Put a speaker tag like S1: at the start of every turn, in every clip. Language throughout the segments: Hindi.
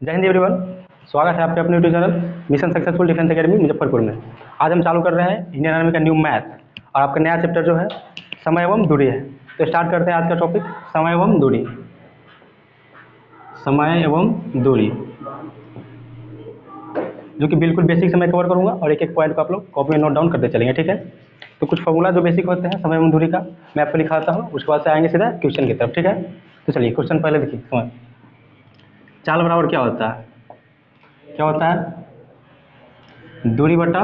S1: जय हिंद एवरीवन। स्वागत है आपके अपने YouTube channel mission successful defence academy Muzaffarpur में। आज हम चालू कर रहे हैं इंडियन आर्मी का न्यू मैथ और आपका नया चैप्टर जो है समय एवं दूरी है। तो स्टार्ट करते हैं आज का टॉपिक समय एवं दूरी। समय एवं दूरी जो कि बिल्कुल बेसिक से मैं कवर करूँगा और एक एक पॉइंट को आप लोग कॉपी में नोट डाउन करते चलेंगे, ठीक है। तो कुछ फॉर्मूला जो बेसिक होते हैं समय एवं दूरी का मैं आपको लिखाता हूँ, उसके बाद से आएंगे सीधा क्वेश्चन की तरफ, ठीक है। तो चलिए क्वेश्चन पहले देखिए। समय चाल बराबर क्या होता है? क्या होता है? दूरी बटा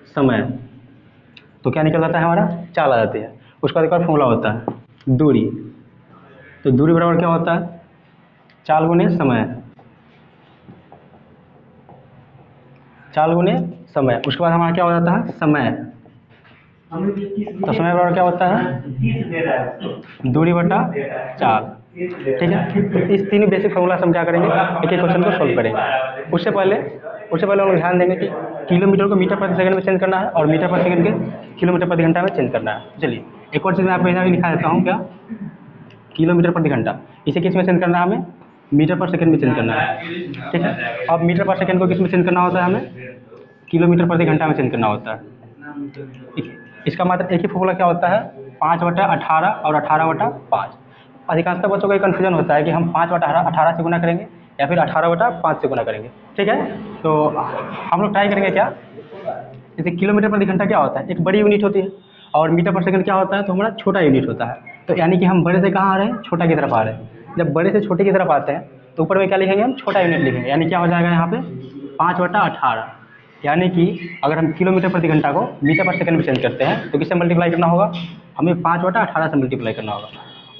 S1: समय। तो क्या निकल जाता है हमारा? चाल आ जाती है। उसका एक और फॉर्मूला होता है दूरी। तो दूरी बराबर क्या होता है? चाल गुने समय। चाल गुने समय। उसके बाद हमारा क्या हो जाता है? समय। तो समय बराबर क्या होता है? दूरी बटा चाल, ठीक है। तो इस तीन बेसिक फॉर्मूला से हम क्या करेंगे, एक एक क्वेश्चन को सोल्व करेंगे। उससे पहले हम लोग ध्यान देंगे कि किलोमीटर को मीटर प्रति सेकंड में चेंज करना है और मीटर प्रति सेकंड के किलोमीटर प्रति घंटा में चेंज करना है। चलिए एक और चीज़ मैं आपको यहाँ लिखा देता हूँ, क्या? किलोमीटर प्रति घंटा। इसे किस में चेंज करना है हमें? मीटर पर सेकंड में चेंज करना है, ठीक है। अब मीटर पर सेकंड को किस में चेंज करना होता है हमें? किलोमीटर प्रति घंटा में चेंज करना होता है। इसका मतलब एक ही फॉर्मूला क्या होता है? 5/18 और 18/5। अधिकांशतः बच्चों को ये कन्फ्यूजन होता है कि हम 5/18 से गुना करेंगे या फिर 18/5 से गुना करेंगे, ठीक है। तो हम लोग ट्राई करेंगे क्या, जैसे किलोमीटर प्रति घंटा क्या होता है? एक बड़ी यूनिट होती है और मीटर पर सेकंड क्या होता है? तो हमारा छोटा यूनिट होता है। तो यानी कि हम बड़े से कहाँ आ रहे हैं? छोटा की तरफ आ रहे हैं। जब बड़े से छोटे की तरफ आते हैं तो ऊपर में क्या लिखेंगे? हम छोटा यूनिट लिखेंगे। यानी क्या हो जाएगा यहाँ पे? 5/18। यानी कि अगर हम किलोमीटर प्रति घंटा को मीटर पर सेकंड में चेंज करते हैं तो किससे मल्टीप्लाई करना होगा? हमें 5/18 से मल्टीप्लाई करना होगा।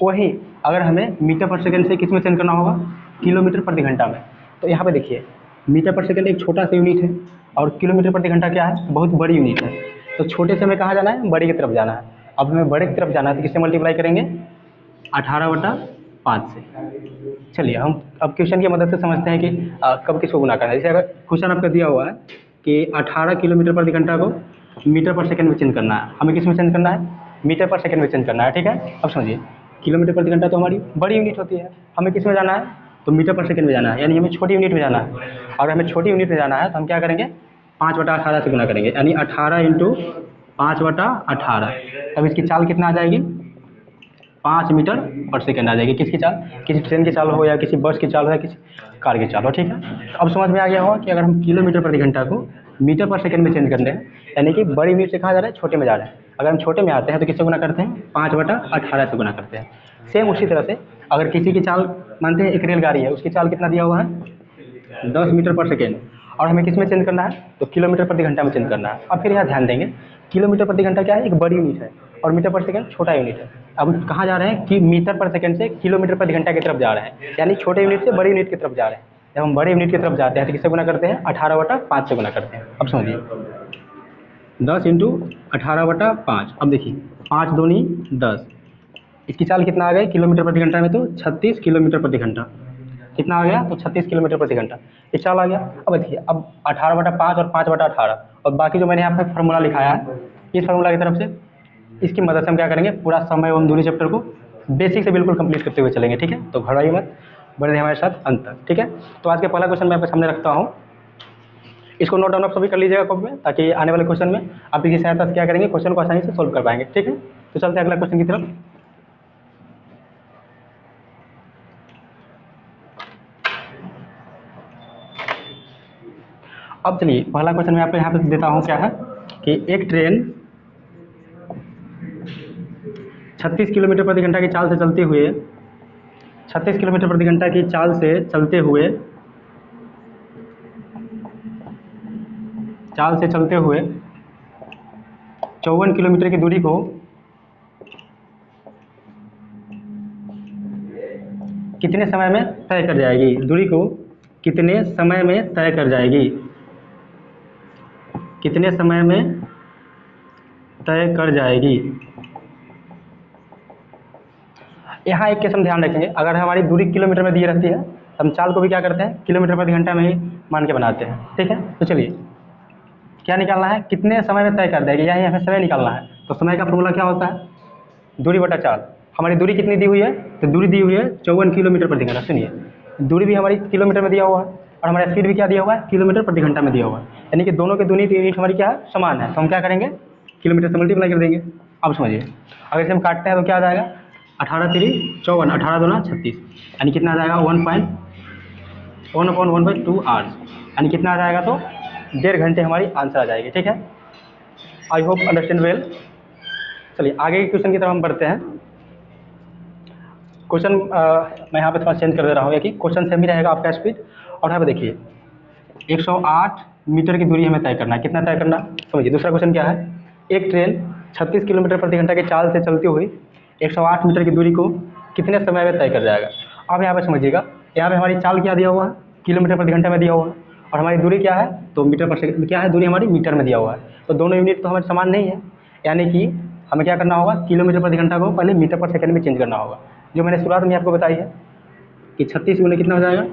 S1: वही अगर हमें मीटर पर सेकंड से किस में चेंज करना होगा? किलोमीटर प्रति घंटा में। तो यहाँ पे देखिए मीटर पर सेकंड एक छोटा सा यूनिट है और किलोमीटर प्रति घंटा क्या है? बहुत बड़ी यूनिट है। तो छोटे से हमें कहाँ जाना है? बड़े की तरफ जाना है। अब हमें बड़े की तरफ जाना है तो किससे मल्टीप्लाई करेंगे? 18/5 से। चलिए हम अब क्वेश्चन की मदद से समझते हैं कि कब किसको गुना करना है। जैसे अगर क्वेश्चन आपका दिया हुआ है कि 18 किलोमीटर प्रति घंटा को मीटर पर सेकंड में चेंज करना है, हमें किस में चेंज करना है? मीटर पर सेकंड में चेंज करना है, ठीक है। अब समझिए किलोमीटर प्रति घंटा तो हमारी बड़ी यूनिट होती है, हमें किस में जाना है? तो मीटर पर सेकंड में जाना है, यानी हमें छोटी यूनिट में जाना है। अगर हमें छोटी यूनिट में जाना है तो हम क्या करेंगे? 5/18 से गुना करेंगे, यानी 18 × 5/18। तब इसकी चाल कितना आ जाएगी? 5 मीटर पर सेकंड आ जाएगी। किसकी चाल? किसी ट्रेन की चाल हो या किसी बस की चाल हो या किसी कार की चाल हो, ठीक है। तो अब समझ में आ गया होगा कि अगर हम किलोमीटर प्रति घंटा को मीटर पर सेकंड में चेंज कर रहे हैं, यानी कि बड़ी यूनिट से कहाँ जा रहे हैं? छोटे में जा रहे हैं। अगर हम छोटे में आते हैं तो किससे गुना करते हैं? 5/18 से गुना करते हैं। सेम उसी तरह से अगर किसी की चाल मानते हैं एक रेलगाड़ी है, उसकी चाल कितना दिया हुआ है? 10 मीटर पर सेकेंड, और हमें किस में चेंज करना है? तो किलोमीटर प्रति घंटा में चेंज करना है। अब फिर यहाँ ध्यान देंगे किलोमीटर प्रति घंटा क्या है? एक बड़ी यूनिट है और मीटर पर सेकंड छोटा यूनिट है। अब हम कहाँ जा रहे हैं कि मीटर पर सेकंड से किलोमीटर प्रति घंटा की तरफ जा रहे हैं, यानी छोटे यूनिट से बड़ी यूनिट की तरफ जा रहे हैं। जब हम बड़े यूनिट की तरफ जाते हैं तो किससे गुना करते हैं? 18/5 से गुना करते हैं। अब समझिए 10 × 18/5। अब देखिए 5 दूनी 10। इसकी चाल कितना आ गया किलोमीटर प्रति घंटा में? तो 36 किलोमीटर प्रति घंटा। कितना आ गया? तो 36 किलोमीटर प्रति घंटा ये चाल आ गया। अब देखिए अब 18/5 और 5/18 और बाकी जो मैंने यहाँ पे फार्मूला लिखाया है, इस फार्मूला की तरफ से इसकी मदद से हम क्या करेंगे? पूरा समय एवं दूरी चैप्टर को बेसिक से बिल्कुल कंप्लीट करते हुए चलेंगे, ठीक है। तो घबराइए मत, बने रहिए हमारे साथ अंत तक, ठीक है। तो आज का पहला क्वेश्चन मैं आपके सामने रखता हूँ, इसको नोट डाउन आप सभी कर लीजिएगा कॉपी में, ताकि आने वाले क्वेश्चन में आप इसकी सहायता से क्या करेंगे? क्वेश्चन को आसानी से सोल्व कर पाएंगे, ठीक है। तो चलते हैं अगला क्वेश्चन की तरफ। अब चलिए पहला क्वेश्चन मैं आपको यहाँ पे देता हूँ, क्या है कि एक ट्रेन 36 किलोमीटर प्रति घंटा की चाल से चलते हुए 36 किलोमीटर प्रति घंटा की चाल से चलते हुए 54 किलोमीटर की दूरी को कितने समय में तय कर जाएगी? दूरी को कितने समय में तय कर जाएगी? कितने समय में तय कर जाएगी? यहाँ एक किस्म ध्यान रखेंगे, अगर हमारी दूरी किलोमीटर में दी रहती है तो हम चाल को भी क्या करते हैं? किलोमीटर प्रति घंटा में ही मान के बनाते हैं, ठीक है। तो चलिए क्या निकालना है? कितने समय में तय कर देगी, यही हमें समय निकालना है। तो समय का फॉर्मूला क्या होता है? दूरी बटा चाल। हमारी दूरी कितनी दी हुई है? तो दूरी दी हुई है 54 किलोमीटर प्रति घंटा। सुनिए दूरी भी हमारी किलोमीटर में दिया हुआ है, और हमारा स्पीड भी क्या दिया हुआ है, किलोमीटर प्रति घंटा में दिया हुआ है। यानी कि दोनों के दोनों यूनिट हमारी क्या है, समान है। तो हम क्या करेंगे, किलोमीटर से मल्टीप्लाई कर देंगे। अब समझिए, अगर इसे हम काटते हैं तो क्या आ जाएगा, 18 3 54, 18 दूना 36, यानी कितना आ जाएगा 1.1/1/2 आवर्स, यानी कितना आ जाएगा, तो 1.5 घंटे हमारी आंसर आ जाएगी। ठीक है, आई होप अंडरस्टैंड वेल। चलिए आगे के क्वेश्चन की तरफ हम बढ़ते हैं। क्वेश्चन मैं यहाँ पे थोड़ा चेंज कर दे रहा हूँ कि क्वेश्चन सेम ही रहेगा आपका स्पीड। और यहाँ पे देखिए 108 मीटर की दूरी हमें तय करना है। कितना तय करना, समझिए। दूसरा क्वेश्चन क्या है, एक ट्रेन 36 किलोमीटर प्रति घंटा की चाल से चलती हुई 108 मीटर की दूरी को कितने समय में तय कर जाएगा। अब यहाँ पे समझिएगा, यहाँ पे हमारी चाल क्या दिया हुआ है, किलोमीटर प्रति घंटा में दिया हुआ है, और हमारी दूरी क्या है, तो मीटर पर सेकंड क्या है, दूरी हमारी मीटर में दिया हुआ है। तो दोनों यूनिट तो हमारे समान नहीं है, यानी कि हमें क्या करना होगा, किलोमीटर प्रति घंटा को पहले मीटर पर सेकंड में चेंज करना होगा, जो मैंने शुरुआत में आपको बताई है कि 36 गुने कितना हो जाएगा।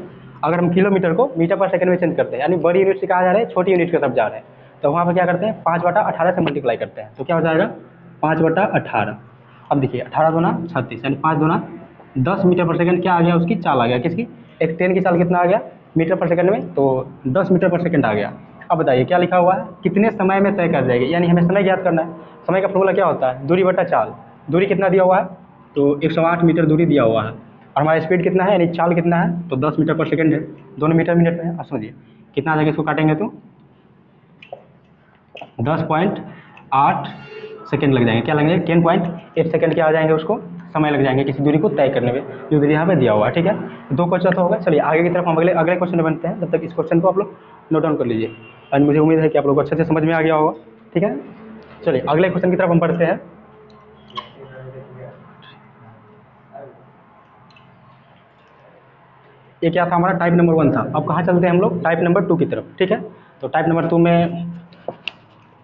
S1: अगर हम किलोमीटर को मीटर पर सेकंड में चेंज करते हैं, यानी बड़ी यूनिट से कहाँ जा रहे हैं, छोटी यूनिट की तरफ जा रहे हैं, तो वहाँ पर क्या करते हैं, 5/18 से मल्टीप्लाई करते हैं, तो क्या हो जाएगा 5/18। अब देखिए 18 दूना 36, यानी 5 दूना 10 मीटर पर सेकंड क्या आ गया, उसकी चाल आ गया। किसकी, एक ट्रेन की चाल कितना आ गया मीटर पर सेकंड में, तो 10 मीटर पर सेकंड आ गया। अब बताइए क्या लिखा हुआ है, कितने समय में तय कर जाएगी, यानी हमें समय ज्ञात करना है। समय का फॉर्मूला क्या होता है, दूरी बटा चाल। दूरी कितना दिया हुआ है, तो 108 मीटर दूरी दिया हुआ है, और हमारा स्पीड कितना है, यानी चाल कितना है, तो 10 मीटर पर सेकंड है, दोनों मीटर मिनट में है। अब समझिए कितना आ जाएगा, इसको काटेंगे तो 10.8 सेकंड लग जाएंगे। क्या लगेंगे, 10.8 सेकंड क्या आ जाएंगे, उसको समय लग जाएंगे किसी दूरी को तय करने में, जो दूरी यहाँ पे दिया हुआ है। ठीक है, दो क्वेश्चन तो होगा। चलिए आगे की तरफ हम अगले क्वेश्चन में बनते हैं। जब तक इस क्वेश्चन को आप लोग नोट डाउन कर लीजिए, और मुझे उम्मीद है कि आप लोग को अच्छे से समझ में आ गया होगा। ठीक है, चलिए अगले क्वेश्चन की तरफ हम बढ़ते हैं। ये क्या था, हमारा टाइप नंबर 1 था। अब कहाँ चलते हैं हम लोग, टाइप नंबर 2 की तरफ। ठीक है, तो टाइप नंबर 2 में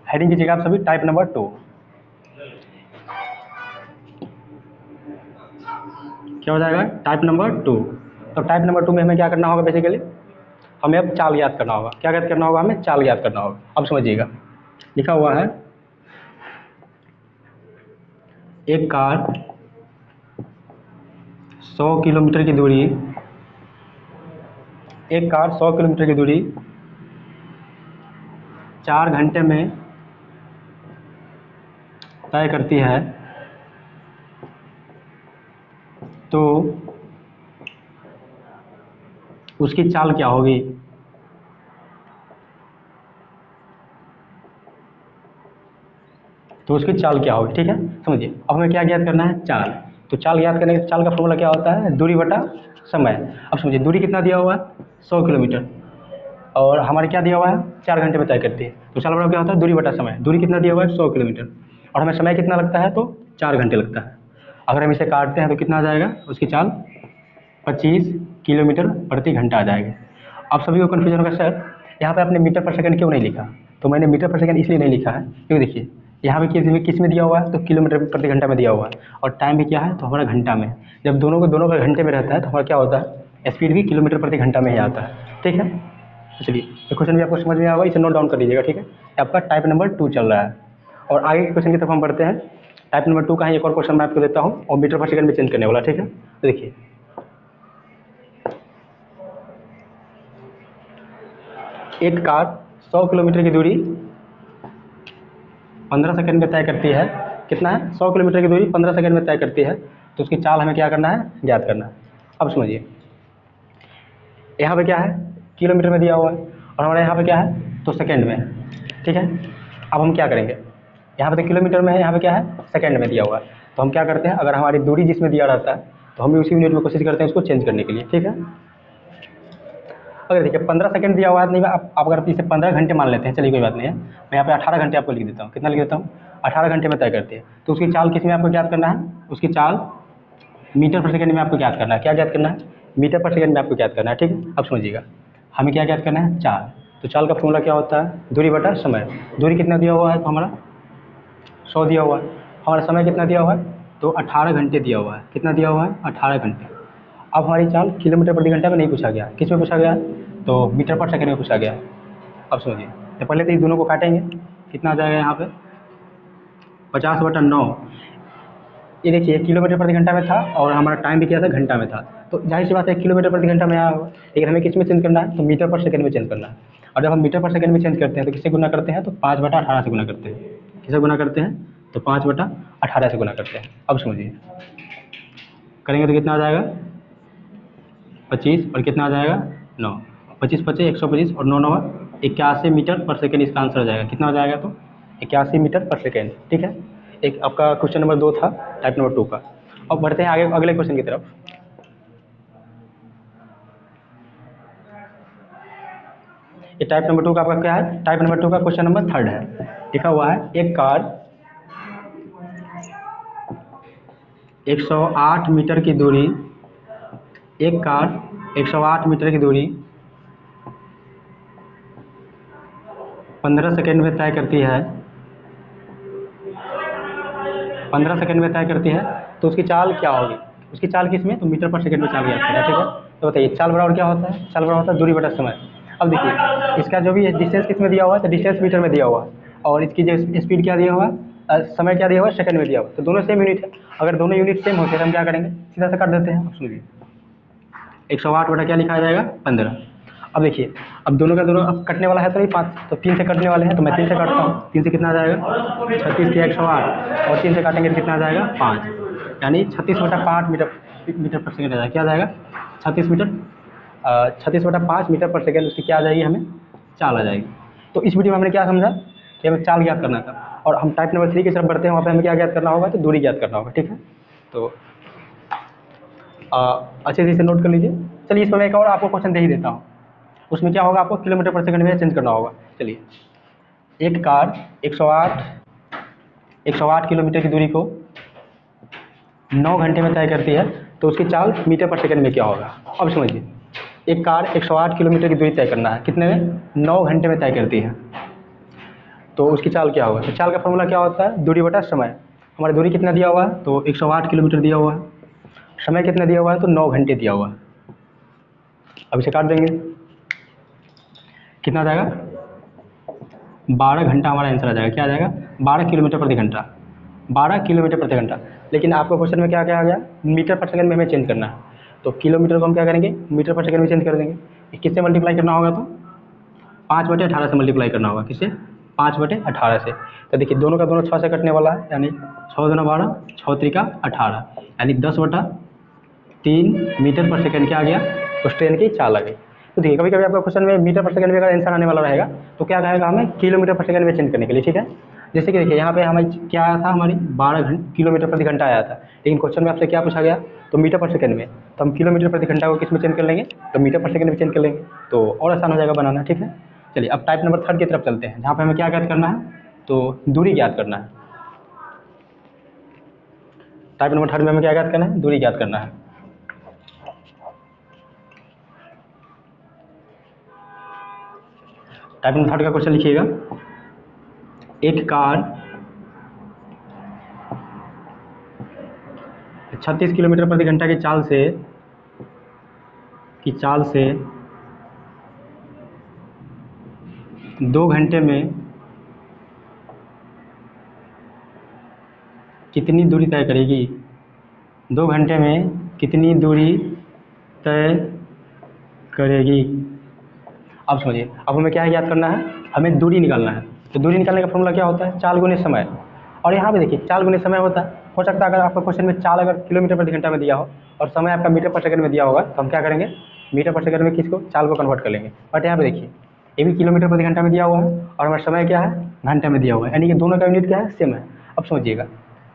S1: हेडिंग कीजिएगा आप सभी, टाइप नंबर 2। क्या हो जाएगा, टाइप नंबर 2। तो टाइप नंबर 2 में हमें क्या करना होगा, बेसिकली हमें अब चाल याद करना होगा। क्या याद करना होगा, हमें चाल याद करना होगा। अब समझिएगा, लिखा हुआ है एक कार 100 किलोमीटर की दूरी, एक कार 100 किलोमीटर की दूरी 4 घंटे में तय करती है, तो उसकी चाल क्या होगी। तो उसकी चाल क्या होगी। ठीक है, समझिए अब हमें क्या ज्ञात करना है, चाल। तो चाल ज्ञात करने के चाल का फॉर्मूला क्या होता है, दूरी बटा समय। अब समझिए दूरी कितना दिया हुआ है, 100 किलोमीटर, और हमारे क्या दिया हुआ है, 4 घंटे में तय करती है। तो चाल बराबर क्या होता है, दूरी बटा समय। दूरी कितना दिया हुआ है, 100 किलोमीटर, और हमें समय कितना लगता है, तो 4 घंटे लगता है। अगर हम इसे काटते हैं तो कितना आ जाएगा, उसकी चाल 25 किलोमीटर प्रति घंटा आ जाएगी। अब सभी को कन्फ्यूजन होगा, सर यहाँ पे आपने मीटर पर सेकंड क्यों नहीं लिखा। तो मैंने मीटर पर सेकंड इसलिए नहीं लिखा है क्योंकि देखिए यहाँ पे किस में दिया हुआ है, तो किलोमीटर प्रति घंटा में दिया हुआ है, और टाइम भी क्या है, तो हमारा घंटा में। जब दोनों का घंटे में रहता है तो हमारा क्या होता है, स्पीड भी किलोमीटर प्रति घंटा में ही आता है। ठीक है, चलिए ये क्वेश्चन भी आपको समझ में आएगा, इसे नोट डाउन कर लीजिएगा। ठीक है, आपका टाइप नंबर 2 चल रहा है। और आगे के क्वेश्चन की तरफ हम बढ़ते हैं। टाइप नंबर 2 का ही एक और क्वेश्चन मैं आपको देता हूँ, और मीटर पर सेकंड में चेंज करने वाला। ठीक है, तो देखिए एक कार 100 किलोमीटर की दूरी 15 सेकंड में तय करती है। कितना है, 100 किलोमीटर की दूरी 15 सेकंड में तय करती है, तो उसकी चाल हमें क्या करना है, ज्ञात करना है। अब समझिए यहाँ पे क्या है, किलोमीटर में दिया हुआ है, और हमारे यहाँ पे क्या है, तो सेकंड में। ठीक है, अब हम क्या करेंगे, यहाँ पे तो किलोमीटर में है, यहाँ पे क्या है, सेकंड में दिया हुआ है। तो हम क्या करते हैं, अगर हमारी दूरी जिसमें दिया रहता है तो हम भी उसी यूनिट में कोशिश करते हैं उसको चेंज करने के लिए। ठीक है, अगर देखिए 15 सेकंड दिया हुआ है, नहीं आप अगर इसे 15 घंटे मान लेते हैं, चलिए कोई बात नहीं है, मैं यहाँ पे 18 घंटे आपको लिख देता हूँ। कितना लिख देता हूँ, 18 घंटे में तय करती है। तो उसकी चाल किस में आपको ज्ञात करना है, उसकी चाल मीटर पर सेकंड में आपको ज्ञात करना है। क्या ज्ञात करना है, मीटर पर सेकंड में आपको ज्ञात करना है। ठीक है, अब समझिएगा हमें क्या ज्ञात करना है, चाल। तो चाल का फॉर्मूला क्या होता है, दूरी बटा समय। दूरी कितना दिया हुआ है, तो हमारा 100 दिया हुआ है, हमारा समय कितना दिया हुआ है, तो 18 घंटे दिया हुआ है। कितना दिया हुआ है, 18 घंटे। अब हमारी चाल किलोमीटर प्रति घंटा में नहीं पूछा गया, किस में पूछा गया, तो मीटर पर सेकंड में पूछा गया। अब समझिए, तो पहले तो इन दोनों को काटेंगे, कितना आ जाएगा यहाँ पे 50/9, ये देखिए किलोमीटर प्रति घंटा में था और हमारा टाइम भी क्या था, घंटा में था। तो जाहिर सी बात है किलोमीटर प्रति घंटा में आया होगा, लेकिन हमें किस में चेंज करना है, तो मीटर पर सेकंड में चेंज करना है। और जब हम मीटर पर सेकंड में चेंज करते हैं तो किससे गुना करते हैं, तो 5/18 से गुना करते हैं। किससे गुना करते हैं, तो 5/18 से गुना करते हैं। अब समझिए करेंगे तो कितना आ जाएगा, 25 और कितना आ जाएगा 9, 25 25 125 और 9 9 81 मीटर पर सेकेंड इसका आंसर आ जाएगा। कितना हो जाएगा, तो 81 मीटर पर सेकेंड। ठीक है, एक आपका क्वेश्चन नंबर 2 था टाइप नंबर 2 का। अब बढ़ते हैं आगे अगले क्वेश्चन की तरफ। ये टाइप नंबर 2 का आपका क्या है, टाइप नंबर 2 का क्वेश्चन नंबर 3 है। लिखा हुआ है एक कार 108 मीटर की दूरी, एक कार 108 मीटर की दूरी 15 सेकेंड में तय करती है, 15 सेकेंड में तय करती है, तो उसकी चाल क्या होगी। उसकी चाल किस में, तो मीटर पर सेकेंड में चाल ज्ञात करना है। ठीक है, तो बताइए चाल बराबर क्या होता है, चाल बराबर होता है दूरी बटा समय। अब देखिए इसका जो भी डिस्टेंस किस में दिया हुआ है, तो डिस्टेंस मीटर में दिया हुआ है, और इसकी जो स्पीड क्या दिया हुआ है, समय क्या दिया हुआ है, सेकंड में दिया हुआ है। तो दोनों सेम यूनिट है। अगर दोनों यूनिट सेम होते हैं तो हम क्या करेंगे, सीधा से काट देते हैं। अब सुनिए 108 बटा क्या लिखा जाएगा, 15। अब देखिए अब दोनों का दोनों अब कटने वाला है तो नहीं 5, तो 3 से कटने वाले हैं, तो मैं 3 से काटता हूँ। 3 से कितना आ जाएगा, 36 के 108 और 3 से काटेंगे तो कितना आ जाएगा 5, यानी 36/5 मीटर पर सेकेंड आ जाएगा। क्या आ जाएगा 36/5 मीटर पर सेकेंड उसकी क्या आ जाएगी, हमें चाल आ जाएगी। तो इस वीडियो में हमने क्या समझा कि हमें चाल ज्ञात करना था, और हम टाइप नंबर 3 की तरफ बढ़ते हैं। वहाँ पे हमें क्या ज्ञात करना होगा, तो दूरी ज्ञात करना होगा। ठीक है, तो अच्छे से इसे नोट कर लीजिए। चलिए इसमें मैं एक और आपको क्वेश्चन दे ही देता हूँ। उसमें क्या होगा, आपको किलोमीटर पर सेकंड में चेंज करना होगा। चलिए एक कार 108 किलोमीटर की दूरी को 9 घंटे में तय करती है, तो उसकी चाल मीटर पर सेकंड में क्या होगा। अब समझिए एक कार 108 किलोमीटर की दूरी तय करना है, कितने में, 9 घंटे में तय करती है, तो उसकी चाल क्या होगा। तो चाल का फॉर्मूला क्या होता है, दूरी बटा समय। हमारी दूरी कितना दिया हुआ है, तो 108 किलोमीटर दिया हुआ है, समय कितना दिया हुआ है, तो 9 घंटे दिया हुआ है। अब इसे काट देंगे, कितना आ जाएगा, 12 घंटा हमारा आंसर आ जाएगा। क्या आ जाएगा, 12 किलोमीटर प्रति घंटा, 12 किलोमीटर प्रति घंटा। लेकिन आपको क्वेश्चन में क्या क्या आ गया, मीटर पर सेकंड में हमें चेंज करना है, तो किलोमीटर को हम क्या करेंगे, मीटर पर सेकंड में चेंज कर देंगे। किससे मल्टीप्लाई करना होगा, तो 5/18 से मल्टीप्लाई करना होगा। किससे, 5/18 से। तो देखिए दोनों का दोनों 6 से कटने वाला है, यानी 6 दूना 12, 6 त्रिका 18, यानी 10/3 मीटर पर सेकंड क्या आ गया, उस ट्रेन की चाल आ गई। तो देखिए कभी कभी आपका क्वेश्चन में मीटर पर सेकंड में अगर आंसर आने वाला रहेगा तो क्या कहेगा हमें, किलोमीटर पर सेकंड में चेंज करने के लिए। ठीक है, जैसे कि देखिए यहाँ पे हमें क्या आया था, हमारी 12 किलोमीटर प्रति घंटा आया था, लेकिन क्वेश्चन में आपसे क्या पूछा गया, तो मीटर पर सेकंड में। तो हम किलोमीटर प्रति घंटा को किस में चेंज कर लेंगे, तो मीटर पर सेकंड में चेंज कर लेंगे, तो और आसान हो जाएगा बनाना। ठीक है, चलिए अब टाइप नंबर 3 की तरफ चलते हैं, जहाँ पे हमें क्या ज्ञात करना है, तो दूरी ज्ञात करना है। टाइप नंबर 3 में हमें क्या ज्ञात करना है, दूरी ज्ञात करना है। टाइप नंबर 3 का क्वेश्चन लिखिएगा, एक कार 36 किलोमीटर प्रति घंटा की चाल से 2 घंटे में कितनी दूरी तय करेगी, 2 घंटे में कितनी दूरी तय करेगी। अब समझिए, अब हमें क्या याद करना है, हमें दूरी निकालना है। तो दूरी निकालने का फॉर्मूला क्या होता है, चाल गुने समय। और यहाँ पे देखिए चाल गुने समय होता है। हो सकता है अगर आपका क्वेश्चन में चाल अगर किलोमीटर प्रति घंटा में दिया हो और समय आपका मीटर पर सेकंड में दिया होगा, तो हम क्या करेंगे, मीटर पर सेकंड में किसको, चाल को कन्वर्ट कर लेंगे। बट यहाँ पे देखिए ये भी किलोमीटर प्रति घंटा में दिया हुआ है और हमारा समय क्या है, घंटे में दिया हुआ है, यानी कि दोनों का यूनिट क्या है, सेम है। अब समझिएगा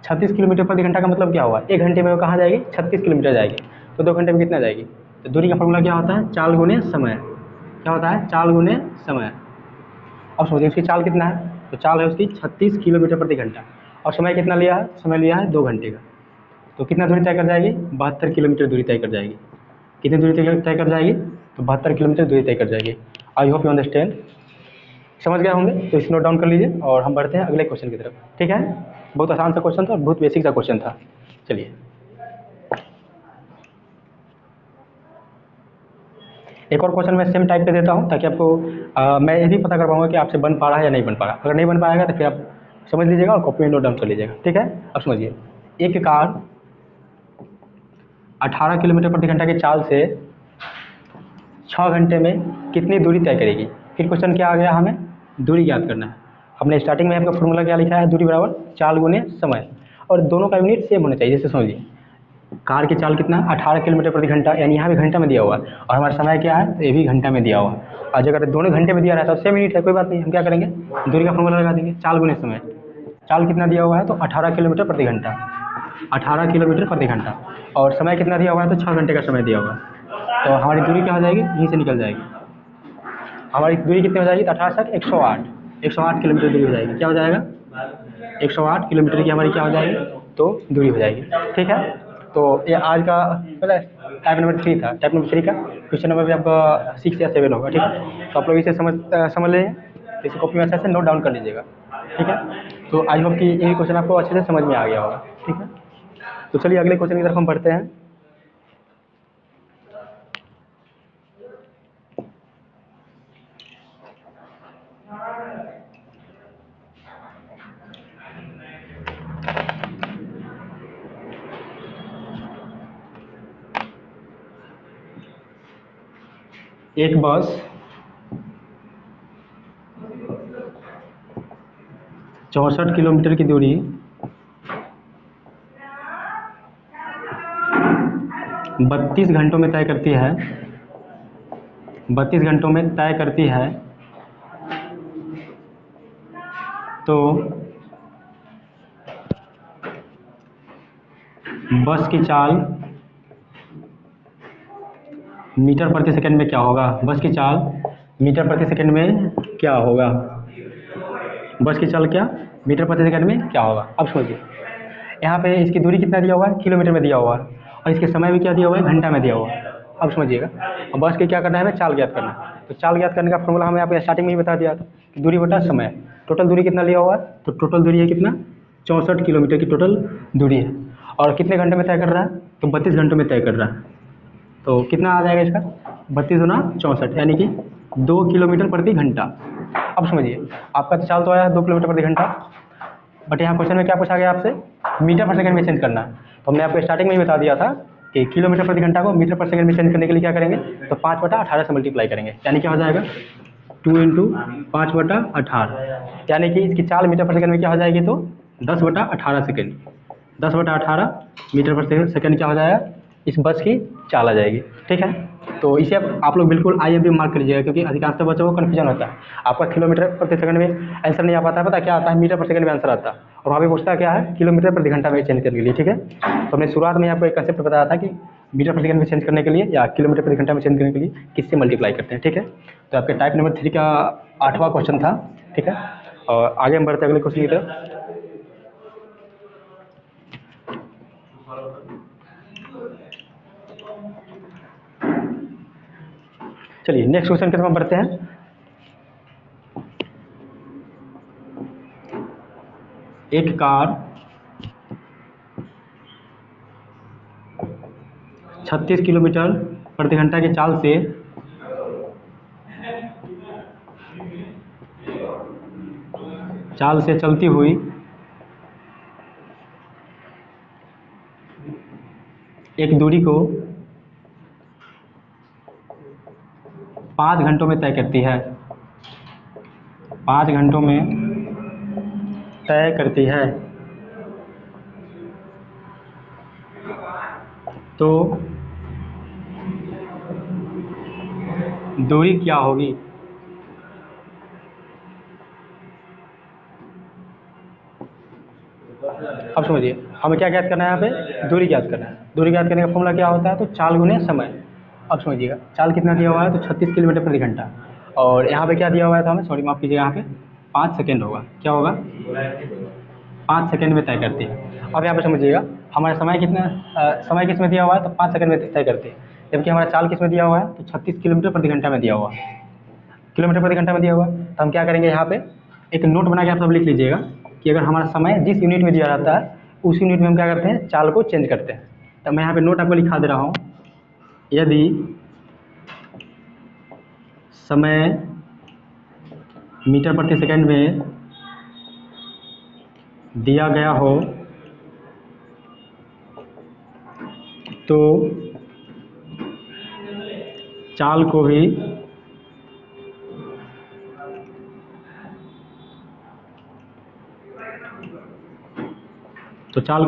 S1: 36 किलोमीटर प्रति घंटा का मतलब क्या हुआ, 1 घंटे में वो कहाँ जाएगी, 36 किलोमीटर जाएगी, तो 2 घंटे में कितना जाएगी। तो दूरी का फॉर्मूला क्या होता है, चाल गुने समय। क्या होता है, चाल गुने समय। अब समझिए उसकी चाल कितना है, तो चाल है उसकी 36 किलोमीटर प्रति घंटा, और समय कितना लिया है, समय लिया है 2 घंटे का। तो कितना दूरी तय कर जाएगी, 72 किलोमीटर दूरी तय कर जाएगी। कितनी दूरी तय कर जाएगी, तो 72 किलोमीटर दूरी तय कर जाएगी। आई होप यू अंडरस्टैंड, समझ गए होंगे। तो इसे नोट डाउन कर लीजिए और हम बढ़ते हैं अगले क्वेश्चन की तरफ। ठीक है, बहुत आसान सा क्वेश्चन था और बहुत बेसिक सा क्वेश्चन था। चलिए एक और क्वेश्चन मैं सेम टाइप पे देता हूँ, ताकि आपको मैं ये भी पता कर पाऊंगा कि आपसे बन पा रहा है या नहीं बन पा रहा। अगर नहीं बन पाएगा तो फिर आप समझ लीजिएगा और कॉपी में नोट डाउन कर लीजिएगा। ठीक है, अब समझिए एक कार 18 किलोमीटर प्रति घंटा की चाल से 6 घंटे में कितनी दूरी तय करेगी। फिर क्वेश्चन क्या आ गया, हमें दूरी ज्ञात करना है। हमने स्टार्टिंग में आपका फॉर्मूला क्या लिखा है, दूरी बराबर चाल गुने समय, और दोनों का यूनिट सेम होना चाहिए। जैसे समझिए कार की चाल कितना, 18 किलोमीटर प्रति घंटा, यानी यहाँ भी घंटा में दिया हुआ है, और हमारा समय क्या है, तो ये भी घंटा में दिया हुआ है। और अगर दोनों घंटे में दिया रहता है तो सेम यूनिट है, कोई बात नहीं, हम क्या करेंगे, दूरी का फॉर्मूला लगा देंगे, चाल गुने समय। चाल कितना दिया हुआ है, तो 18 किलोमीटर प्रति घंटा, 18 किलोमीटर प्रति घंटा, और समय कितना दिया हुआ है, तो 6 घंटे का समय दिया हुआ है। तो हमारी दूरी क्या हो जाएगी, यहीं से निकल जाएगी। हमारी दूरी कितनी हो जाएगी, तो 18 तक 108 किलोमीटर दूरी हो जाएगी। क्या हो जाएगा, 108 किलोमीटर की हमारी क्या हो जाएगी, तो दूरी हो जाएगी। ठीक है, तो ये आज का टाइप नंबर 3 था। टाइप नंबर 3 का क्वेश्चन नंबर भी आपका 6 या 7 होगा। ठीक है, तो आप लोग इसे समझ लें, इसे कॉपी में अच्छे से नोट डाउन कर लीजिएगा। ठीक है, तो आई होप कि ये क्वेश्चन आपको अच्छे से समझ में आ गया होगा। ठीक है, तो चलिए अगले क्वेश्चन की तरफ हम बढ़ते हैं। एक बस 64 किलोमीटर की दूरी 32 घंटों में तय करती है, 32 घंटों में तय करती है, तो बस की चाल मीटर प्रति सेकंड में क्या होगा। बस की चाल मीटर प्रति सेकंड में क्या होगा, बस की चाल क्या मीटर प्रति सेकंड में क्या होगा। अब समझिए, यहाँ पे इसकी दूरी कितना दिया हुआ है, किलोमीटर में दिया हुआ है, और इसके समय भी क्या दिया हुआ है, घंटा में दिया हुआ है। अब समझिएगा, अब बस के क्या करना है, हमें चाल ज्ञात करना है। तो चाल ज्ञात करने का फॉर्मूला हमें आपको स्टार्टिंग में ही बता दिया था कि दूरी बटा समय। टोटल दूरी कितना लिया हुआ है, तो टोटल दूरी है कितना, 64 किलोमीटर की टोटल दूरी है, और कितने घंटे में तय कर रहा है, तो 32 घंटों में तय कर रहा है। तो कितना आ जाएगा इसका, 32 गुना 64, यानी कि 2 किलोमीटर प्रति घंटा। अब समझिए, आपका तो चाल तो आया 2 किलोमीटर प्रति घंटा, बट यहाँ क्वेश्चन में क्या पूछा गया आपसे, मीटर पर सेकंड में चेंज करना है। तो हमने आपको स्टार्टिंग में ही बता दिया था कि किलोमीटर प्रति घंटा को मीटर पर सेकंड में चेंज करने के लिए क्या करेंगे, तो 5/18 से मल्टीप्लाई करेंगे, यानी क्या हो जाएगा, 2 × 5/18, यानी कि इसकी चाल मीटर पर सेकंड में क्या हो जाएगी, तो 10/18 सेकंड, 10/18 मीटर पर सेकंड क्या हो जाएगा, इस बस की चाल आ जाएगी। ठीक है, तो इसे आप लोग बिल्कुल IMP मार्क कर लीजिएगा, क्योंकि अधिकांशतः बच्चों को कन्फ्यूजन होता है। आपका किलोमीटर प्रति सेकंड में आंसर नहीं आ पाता है, पता क्या आता है, मीटर पर सेकंड में आंसर आता है, और वहाँ पे पूछता क्या है, किलोमीटर प्रति घंटा में चेंज करने के लिए। ठीक है, तो हमने शुरुआत में आपको एक कंसेप्ट बताया था कि मीटर पर सेकंड में चेंज करने के लिए या किलोमीटर प्रति घंटा में चेंज करने के लिए किससे मल्टीप्लाई करते हैं। ठीक है, तो आपके टाइप नंबर 3 का 8वां क्वेश्चन था। ठीक है, और आगे हम बढ़ते हैं अगले क्वेश्चन की तरफ। चलिए नेक्स्ट क्वेश्चन की तरफ हम बढ़ते हैं। एक कार 36 किलोमीटर प्रति घंटा की चाल से चलती हुई एक दूरी को 5 घंटों में तय करती है, 5 घंटों में तय करती है, तो दूरी क्या होगी। अब समझिए, हमें क्या ज्ञात करना है, यहाँ पे दूरी ज्ञात करना है। दूरी ज्ञात करने का फॉर्मूला क्या होता है, तो चाल गुने समय। अब समझिएगा, चाल कितना दिया हुआ है, तो 36 किलोमीटर प्रति घंटा, और यहाँ पे क्या दिया हुआ है, तो हमें सॉरी माफ़ कीजिएगा, यहाँ पे 5 सेकेंड होगा। क्या होगा, 5 सेकेंड में तय करती है। अब यहाँ पे समझिएगा, हमारा समय कितना, समय किस में दिया हुआ है, तो 5 सेकेंड में तय करती है, जबकि हमारा चाल किस में दिया हुआ है, तो 36 किलोमीटर प्रति घंटा में दिया हुआ है, किलोमीटर प्रति घंटा में दिया हुआ है। तो हम क्या करेंगे, यहाँ पे एक नोट बना के आप सब लिख लीजिएगा कि अगर हमारा समय जिस यूनिट में दिया जाता है उस यूनिट में हम क्या करते हैं, चाल को चेंज करते हैं। तो मैं यहाँ पे नोट आपको लिखा दे रहा हूँ, यदि समय मीटर प्रति सेकंड में दिया गया हो तो चाल को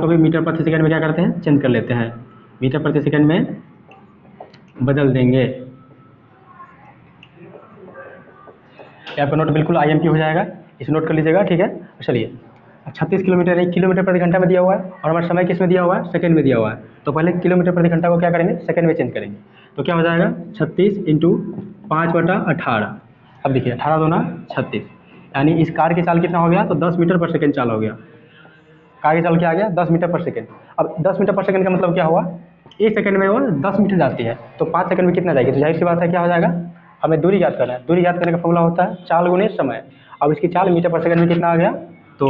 S1: भी मीटर प्रति सेकंड में क्या करते हैं, चेंज कर लेते हैं, मीटर प्रति सेकंड में बदल देंगे। आपका नोट बिल्कुल आईएमपी हो जाएगा, इसे नोट कर लीजिएगा, ठीक है। चलिए 36 किलोमीटर 1 किलोमीटर प्रति घंटा में दिया हुआ है और हमारा समय किस में दिया हुआ है, सेकंड में दिया हुआ है। तो पहले किलोमीटर प्रति घंटा को क्या करेंगे, सेकंड में चेंज करेंगे। तो क्या हो जाएगा 36 इंटू 5/18। अब देखिए 18 दूना 36, यानी इस कार की चाल कितना हो गया, तो 10 मीटर पर सेकंड चाल हो गया। कार की चाल क्या आ गया, 10 मीटर पर सेकंड। अब 10 मीटर पर सेकंड का मतलब क्या हुआ, 1 सेकंड में वो 10 मीटर जाती है, तो 5 सेकंड में कितना जाएगी। तो जाहिर सी बात है क्या हो जाएगा, हमें दूरी याद करना है। दूरी याद करने का फॉर्मूला होता है चाल गुने समय। अब इसकी चाल मीटर पर सेकंड में कितना आ गया, तो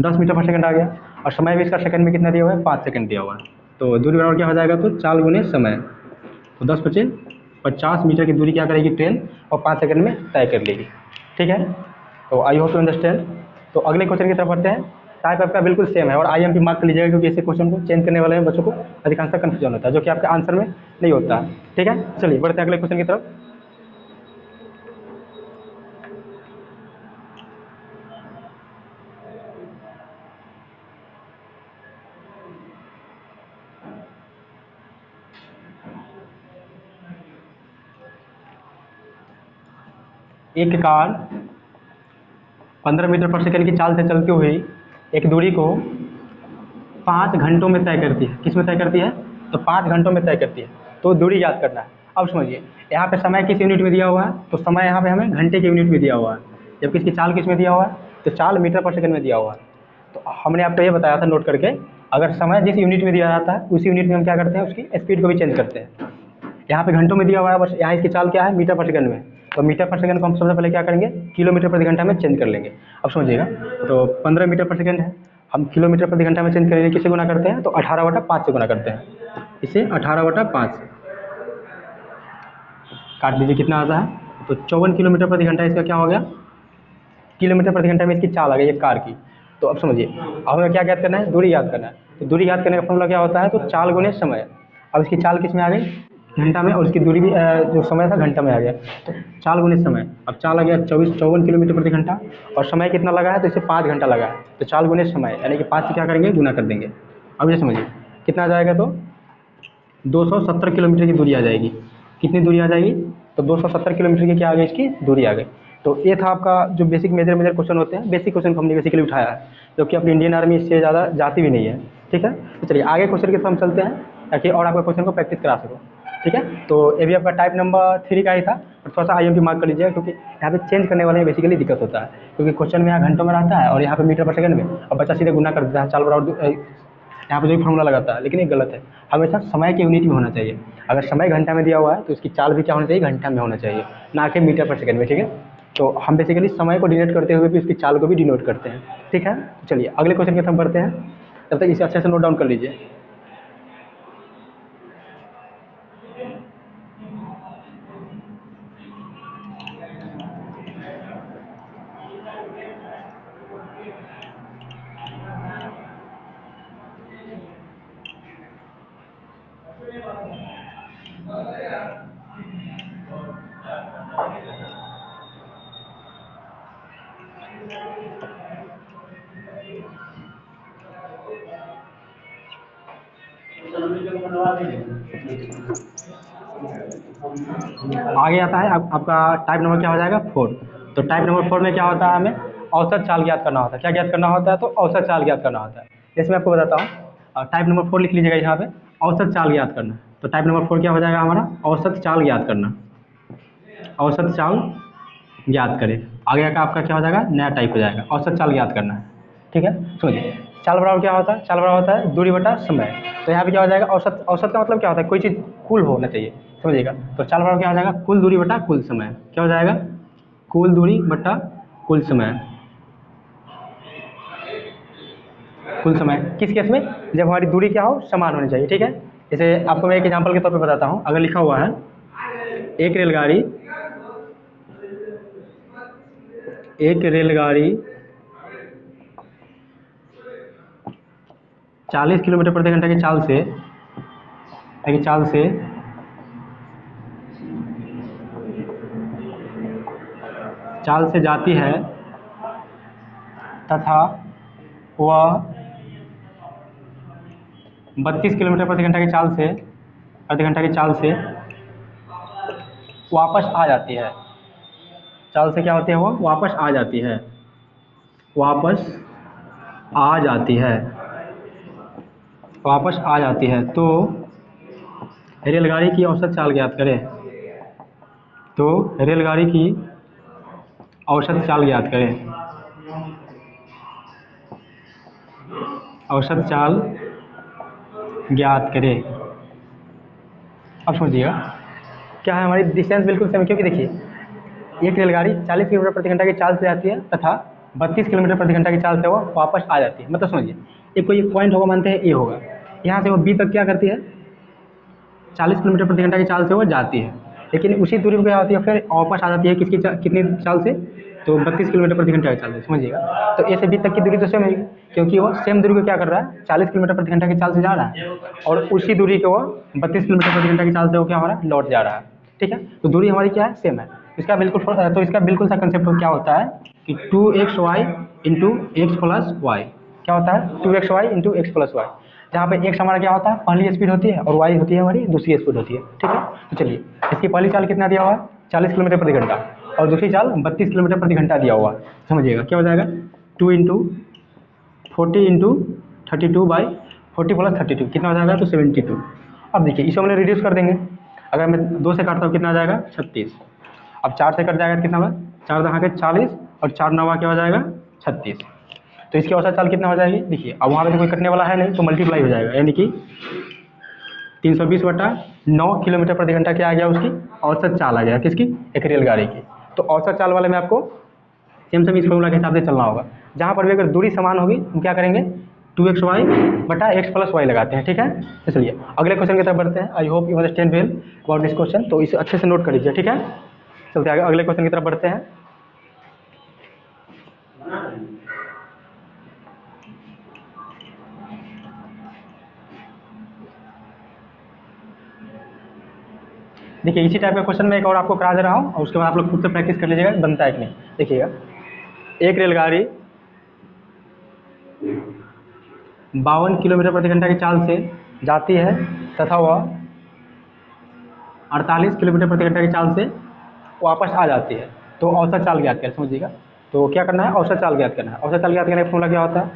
S1: 10 मीटर पर सेकंड आ गया, और समय भी इसका सेकंड में कितना दिया हुआ है, 5 सेकंड दिया हुआ है। तो दूरी बराबर क्या हो जाएगा, तो चाल गुने समय। तो 10 × 50 मीटर की दूरी क्या करेगी ट्रेन, और 5 सेकंड में तय कर लेगी, ठीक है। तो आई होप टू अंडरस्टैंड। तो अगले क्वेश्चन की तरफ बढ़ते हैं। टाइप आपका बिल्कुल सेम है और आईएमपी मार्क कर लीजिएगा, क्योंकि ऐसे क्वेश्चन को चेंज करने वाले बच्चों को अधिकांशतः कन्फ्यूजन होता है, जो कि आपके आंसर में नहीं होता है, ठीक है। चलिए बढ़ते हैं अगले क्वेश्चन की तरफ। एक कार 15 मीटर पर सेकंड की चाल से चलती हुई एक दूरी को 5 घंटों में तय करती है। किस में तय करती है, तो 5 घंटों में तय करती है। तो दूरी याद करना है। अब समझिए यहाँ पे समय किस यूनिट में दिया हुआ है, तो समय यहाँ पे हमें घंटे के यूनिट में दिया हुआ है, जबकि इसकी चाल किस में दिया हुआ है, तो चाल मीटर पर सेकंड में दिया हुआ है। तो हमने आपको ये बताया था नोट करके, अगर समय जिस यूनिट में दिया जाता है उसी यूनिट में हम क्या करते हैं, उसकी स्पीड को भी चेंज करते हैं। यहाँ पे घंटों में दिया हुआ है, बस यहाँ इसकी चाल क्या है, मीटर पर सेकंड में। तो मीटर पर सेकंड को हम सबसे पहले क्या करेंगे, किलोमीटर प्रति घंटा में चेंज कर लेंगे। अब समझिएगा, तो 15 मीटर पर सेकंड है, हम किलोमीटर प्रति घंटा में चेंज करेंगे, किससे गुना करते हैं, तो 18/5 से गुना करते हैं। इसे 18/5 काट लीजिए, कितना आता है, तो 54 किलोमीटर प्रति घंटा इसका क्या हो गया, किलोमीटर प्रति घंटा में इसकी चाल आ गई एक कार की। तो अब समझिए, अब हमें क्या याद करना है, दूरी याद करना है। तो दूरी याद करने का फॉर्मूला क्या होता है, तो चाल गुने समय। अब इसकी चाल किस में आ गई, घंटा में, और उसकी दूरी भी जो समय था घंटा में आ गया। तो चाल गुने समय, अब चाल आ गया 54 किलोमीटर प्रति घंटा, और समय कितना लगा है, तो इसे 5 घंटा लगा है। तो चाल गुने समय, यानी कि 5 से क्या करेंगे, गुना कर देंगे। अब ये समझिए कितना आ जाएगा, तो 270 किलोमीटर की दूरी आ जाएगी। कितनी दूरी आ जाएगी, तो 270 किलोमीटर की क्या आ गई, इसकी दूरी आ गई। तो ये था आपका जो बेसिक मेजर क्वेश्चन होते हैं, बेसिक क्वेश्चन को हमने बेसिकली उठाया है, जो कि अपनी इंडियन आर्मी इससे ज़्यादा जाती भी नहीं है, ठीक है। तो चलिए आगे क्वेश्चन की तरफ हम चलते हैं, ताकि और आपका क्वेश्चन को प्रैक्टिस करा सको, ठीक है। तो ये भी आपका टाइप नंबर 3 का ही था, और थोड़ा सा आईएमपी मार्क कर लीजिएगा, क्योंकि यहाँ पे चेंज करने वाले में बेसिकली दिक्कत होता है, क्योंकि क्वेश्चन में यहाँ घंटों में रहता है और यहाँ पे मीटर पर सेकंड में, और बच्चा सीधे गुना कर देता है चाल बराबर यहाँ पे जो भी फॉर्मूला लगाता है, लेकिन ये गलत है। हमेशा समय के यूनिट में होना चाहिए। अगर समय घंटा में दिया हुआ है तो इसकी चाल भी क्या होना चाहिए, घंटा में होना चाहिए, ना कि मीटर पर सेकंड में, ठीक है। तो हम बेसिकली समय को डिनोट करते हुए भी इसकी चाल को भी डिनोट करते हैं, ठीक है। तो चलिए अगले क्वेश्चन की तरफ बढ़ते हैं, तब तक इसे अच्छे से नोट डाउन कर लीजिए। आगे आता है आपका टाइप नंबर क्या हो जाएगा, 4। तो टाइप नंबर 4 में क्या होता है, हमें औसत चाल ज्ञात करना होता है। क्या ज्ञात करना होता है, तो औसत चाल ज्ञात करना होता है। इसमें आपको बताता हूँ, टाइप नंबर 4 लिख लीजिएगा यहाँ पे, औसत चाल ज्ञात करना। तो टाइप नंबर 4 क्या हो जाएगा हमारा, औसत चाल ज्ञात करना। औसत चाल ज्ञात करें, आगे का आपका क्या हो जाएगा, नया टाइप हो जाएगा, औसत चाल ज्ञात करना है, ठीक है। समझिए चाल बराबर क्या होता है, चाल बराबर होता है दूरी बटा समय। तो यहाँ पे क्या हो जाएगा, औसत। औसत का मतलब क्या होता है, कोई चीज़ कुल होना चाहिए, समझिएगा। तो चाल बराबर क्या हो जाएगा, कुल दूरी बटा कुल समय। क्या हो जाएगा, कुल दूरी बटा कुल समय। कुल समय किस केस में, जब हमारी दूरी क्या हो, समान होनी चाहिए, ठीक है। जैसे आपको मैं एक एग्जांपल के तौर पे बताता हूँ। अगर लिखा हुआ है एक रेलगाड़ी 40 किलोमीटर प्रति घंटा की चाल से की चाल से जाती है तथा वह 32 किलोमीटर प्रति घंटा की चाल से वापस आ जाती है। चाल से क्या होती है, वो वापस आ जाती है, वापस आ जाती है। तो रेलगाड़ी की औसत चाल ज्ञात करें। औसत चाल ज्ञात करें। अब समझिएगा क्या है, हमारी डिस्टेंस बिल्कुल सेम, क्योंकि देखिए एक रेलगाड़ी 40 किलोमीटर प्रति घंटा की चाल से जाती है तथा 32 किलोमीटर प्रति घंटा की चाल से वो वापस आ जाती है। मतलब समझिए एक कोई पॉइंट होगा, मानते हैं ए होगा, यहाँ से वो बी तक क्या करती है, 40 किलोमीटर प्रति घंटा की चाल से वो जाती है, लेकिन उसी दूरी पर क्या होती है, फिर वापस आ जाती है कितनी चाल से, तो 32 किलोमीटर प्रति घंटा की चाल से। समझिएगा, तो ए से बी तक की दूरी तो सेम होगी, क्योंकि वो सेम दूरी को क्या कर रहा है, 40 किलोमीटर प्रति घंटा की चाल से जा रहा है, और उसी दूरी को वो 32 किलोमीटर प्रति घंटा की चाल से वो क्या हो रहा है, लौट जा रहा है। ठीक है, तो दूरी हमारी क्या है, सेम है। इसका बिल्कुल सा कंसेप्ट क्या होता है कि 2xy into X plus Y, क्या होता है 2xy into X plus Y, जहाँ पे एक्स हमारा क्या होता है, पहली स्पीड होती है, और वाई होती है हमारी दूसरी स्पीड होती है। ठीक है, तो चलिए इसकी पहली चाल कितना दिया हुआ है, 40 किलोमीटर प्रति घंटा, और दूसरी चाल 32 किलोमीटर प्रति घंटा दिया हुआ है। समझिएगा क्या हो जाएगा, 2 इंटू 40 इंटू 32 बाई 40 प्लस 32 कितना हो जाएगा, तो 72। अब देखिए इसे हम लोग रिड्यूस कर देंगे, अगर मैं 2 से काटता हूँ कितना आ जाएगा, 36। अब 4 से कट जाएगा कितना होगा, 4 दहा के 40, और 4 नवा क्या हो जाएगा, 36। तो इसकी औसत चाल कितना हो जाएगी, देखिए अब वहाँ पे तो कोई कटने वाला है नहीं, तो मल्टीप्लाई हो जाएगा, यानी कि 320/9 किलोमीटर प्रति घंटा क्या आ गया, उसकी औसत चाल आ गया, किसकी, एक रेलगाड़ी की। तो औसत चाल वाले में आपको सेम इस फॉर्मूला के हिसाब से चलना होगा। जहाँ पर भी अगर दूरी समान होगी हम क्या करेंगे, 2xy/x प्लस वाई लगाते हैं। ठीक है, इसलिए अगले क्वेश्चन की तरफ बढ़ते हैं। I hope you understand well about this question, तो इसे अच्छे से नोट कर लीजिए। ठीक है, चलते आगे अगले क्वेश्चन की तरफ बढ़ते हैं। देखिए इसी टाइप का क्वेश्चन मैं एक और आपको करा दे रहा हूँ, और उसके बाद आप लोग खुद से प्रैक्टिस कर लीजिएगा बनता है कि नहीं। देखिएगा, एक रेलगाड़ी 52 किलोमीटर प्रति घंटा की चाल से जाती है तथा वह 48 किलोमीटर प्रति घंटा की चाल से वापस आ जाती है। तो औसत चाल ज्ञात करें। समझिएगा, तो क्या करना है, औसत चाल ज्ञात करना है। औसत चाल ज्ञात करने का फॉर्मूला क्या होता है,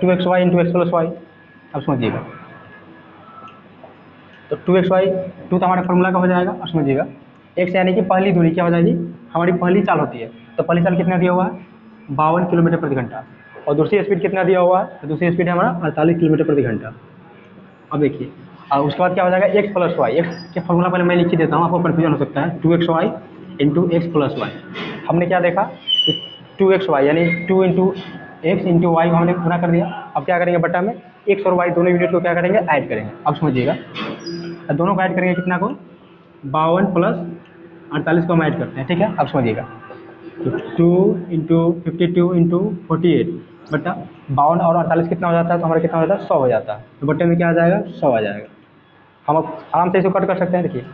S1: 2xy into X plus Y. अब समझिएगा, तो 2xy 2 तो हमारे फॉर्मूला का हो जाएगा। और समझिएगा x यानी कि पहली दूरी क्या हो जाएगी, हमारी पहली चाल होती है, तो पहली चाल कितना दिया हुआ है, 52 किलोमीटर प्रति घंटा, और दूसरी स्पीड कितना दिया हुआ है, तो दूसरी स्पीड है हमारा 48 किलोमीटर प्रति घंटा। अब देखिए, और उसके बाद क्या हो जाएगा, एक्स प्लस वाई। एक्स के फॉर्मूला पहले मैं लिख ही देता हूँ, आपको कन्फ्यूजन हो सकता है। 2xy into X plus Y, हमने क्या देखा कि 2xy यानी 2 इंटू एक्स इंटू वाई को हमने गुना कर दिया। अब क्या करेंगे, बटा में एक्स और वाई दोनों यूनिट को क्या करेंगे, ऐड करेंगे। अब समझिएगा, दोनों को ऐड करेंगे कितना को, 52 प्लस 48 को हम ऐड करते हैं। ठीक है, अब समझिएगा, तो 2 इंटू 52 इंटू 48 बटा 52 और 48 कितना हो जाता है, तो हमारा कितना हो जाता है, 100 हो जाता है। तो बट्टे में क्या आ जाएगा, 100 आ जाएगा। हम अब आराम से इसको कट कर सकते हैं। देखिए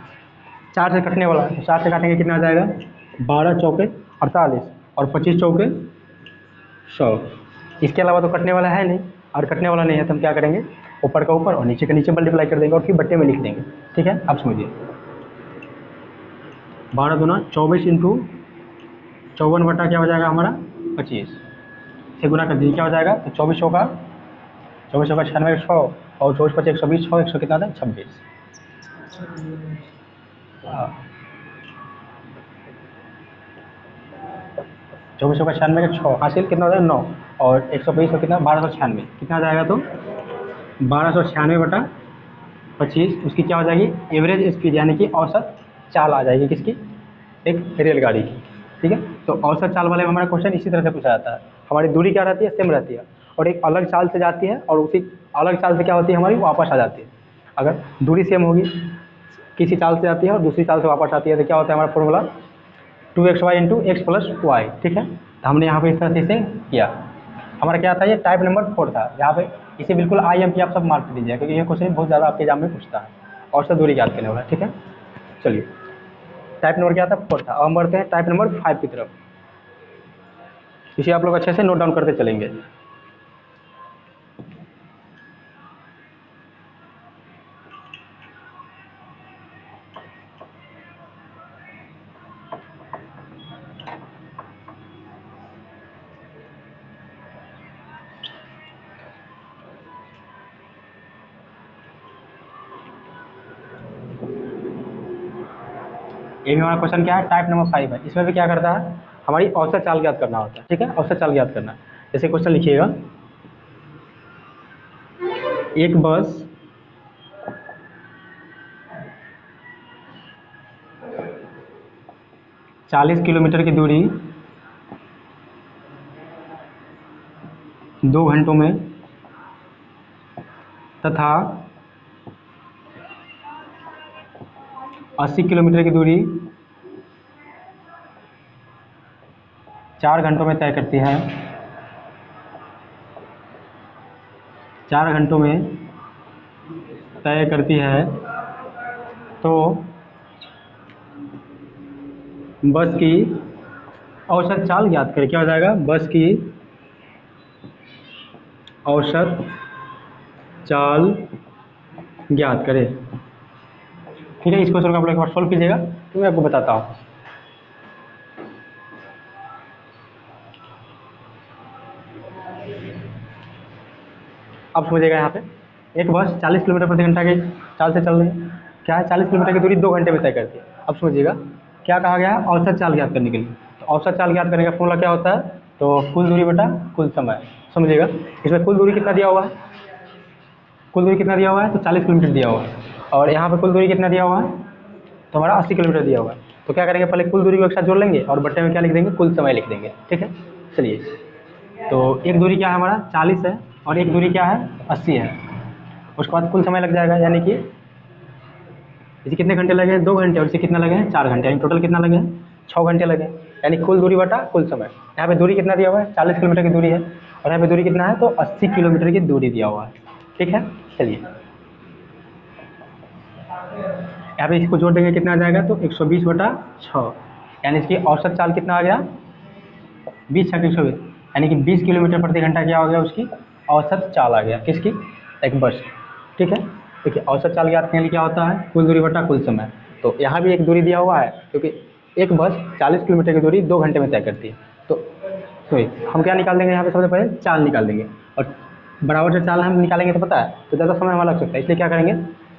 S1: 4 से कटने वाला है, तो 4 से काटेंगे कितना आ जाएगा, 12 चौके 48 और 25 चौके 100। इसके अलावा तो कटने वाला है नहीं, और कटने वाला नहीं है तो हम क्या करेंगे, ऊपर का ऊपर और नीचे का नीचे मल्टीप्लाई कर देंगे, और फिर बट्टे में लिख देंगे। ठीक है, अब समझिए, 12 दूना 24 इंटू 54 बटा क्या हो जाएगा हमारा 25 से गुना कर दीजिए, क्या हो जाएगा, तो 24 का 96 100, और 24 25 120 6 100 कितना था, 26। 24 का 96 का 6 हासिल कितना हो जाएगा 9, और 120 का कितना 1296 कितना आ जाएगा, तो 1296 बटा 25 उसकी क्या हो जाएगी, एवरेज स्पीड यानी कि औसत चाल आ जाएगी, किसकी, एक रेलगाड़ी की। ठीक है, तो औसत चाल वाले में हमारा क्वेश्चन इसी तरह से पूछा जाता है। हमारी दूरी क्या रहती है, सेम रहती है, और एक अलग चाल से जाती है, और उसी अलग चाल से क्या होती है, हमारी वापस आ जाती है। अगर दूरी सेम होगी, किसी चाल से जाती है और दूसरी चाल से वापस आती है, तो क्या होता है हमारा formula, 2xy into X plus Y. ठीक है, तो हमने यहाँ पे इस तरह से इसे किया। हमारा क्या था, ये टाइप नंबर 4 था। यहाँ पे इसे बिल्कुल IMP आप सब मार्क दीजिए, क्योंकि ये क्वेश्चन बहुत ज़्यादा आपके एग्जाम में पूछता है। औसत दूरी ज्ञात करने वाला। ठीक है, चलिए टाइप नंबर क्या था, 4 था। अब हम बढ़ते हैं टाइप नंबर 5 की तरफ। इसे आप लोग अच्छे से नोट डाउन करते चलेंगे। ये भी हमारा क्वेश्चन क्या है, टाइप नंबर 5 है। इसमें भी क्या करता है, हमारी औसत चाल ज्ञात करना होता है। ठीक है, औसत चाल ज्ञात करना। जैसे क्वेश्चन लिखिएगा, एक बस 40 किलोमीटर की दूरी 2 घंटों में तथा 80 किलोमीटर की दूरी 4 घंटों में तय करती है। 4 घंटों में तय करती है, तो बस की औसत चाल ज्ञात करें। क्या हो जाएगा, बस की औसत चाल ज्ञात करें। ठीक है, इस क्वेश्चन को आप लोग एक बार सॉल्व कीजिएगा, तो मैं आपको बताता हूँ। अब समझिएगा, यहाँ पे एक बस 40 किलोमीटर प्रति घंटा की चाल से चल रही है। क्या है, 40 किलोमीटर की दूरी 2 घंटे में तय करती है। अब समझिएगा क्या कहा गया है, औसत चाल ज्ञात करने के लिए। तो औसत चाल ज्ञात करने का फॉर्मूला क्या होता है, तो कुल दूरी बटा कुल समय। समझिएगा, इसमें कुल दूरी कितना दिया हुआ है, कुल दूरी कितना दिया हुआ है, तो 40 किलोमीटर दिया हुआ है। और यहाँ पर कुल दूरी कितना दिया हुआ है, तो हमारा 80 किलोमीटर दिया हुआ है। तो क्या करेंगे, पहले कुल दूरी को एक साथ जोड़ लेंगे और बट्टे में क्या लिख देंगे, कुल समय लिख देंगे। ठीक है, चलिए, तो एक दूरी क्या है हमारा 40 है और एक दूरी क्या है 80 है। उसके बाद कुल समय लग जाएगा, यानी कि इसे कितने घंटे लगे हैं, 2 घंटे, और इसे कितना लगे हैं, 4 घंटे, यानी टोटल कितना लगे हैं, 6 घंटे लगे। यानी कुल दूरी बटा कुल समय। यहाँ पे दूरी कितना दिया हुआ है, 40 किलोमीटर की दूरी है, और यहाँ पे दूरी कितना है, तो 80 किलोमीटर की दूरी दिया हुआ है। ठीक है, चलिए यहाँ पे इसको जोड़ देंगे, कितना आ जाएगा, तो 120 बटा 6, यानी इसकी औसत चाल कितना आ गया, 20 छक 120, यानी कि 20 किलोमीटर प्रति घंटा क्या हो गया, उसकी औसत चाल आ गया, किसकी, एक बस। ठीक है, देखिए औसत चाल ज्ञात करने के लिए क्या होता है, कुल दूरी बटा कुल समय। तो यहाँ भी एक दूरी दिया हुआ है, क्योंकि एक बस 40 किलोमीटर की दूरी 2 घंटे में तय करती है। तो हम क्या निकाल देंगे, यहाँ पे सबसे पहले चाल निकाल देंगे, और बराबर से चाल हम निकालेंगे तो पता है, तो ज़्यादा समय हमारा लग सकता है। इसलिए क्या करेंगे,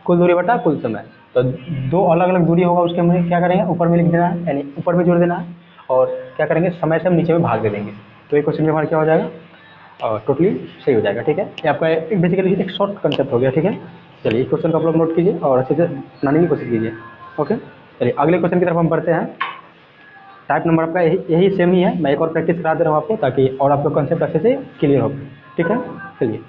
S1: कुल दूरी बटा कुल समय। तो 2 अलग अलग दूरी होगा, उसके हमें क्या करेंगे, ऊपर में लिख देना है, यानी ऊपर में जोड़ देना है, और क्या करेंगे, समय से हम नीचे में भाग दे देंगे। तो एक क्वेश्चन में हमारा क्या हो जाएगा, और टोटली सही हो जाएगा। ठीक है, ये आपका एक बेसिकली एक शॉर्ट कंसेप्ट हो गया। ठीक है, चलिए इस क्वेश्चन को आप लोग नोट कीजिए और अच्छे से बनाने की कोशिश कीजिए। ओके, चलिए अगले क्वेश्चन की तरफ हम बढ़ते हैं। टाइप नंबर आपका यही सेम ही है, मैं एक और प्रैक्टिस करा दे रहा हूँ आपको, ताकि और आपका कंसेप्ट अच्छे से क्लियर हो। ठीक है, चलिए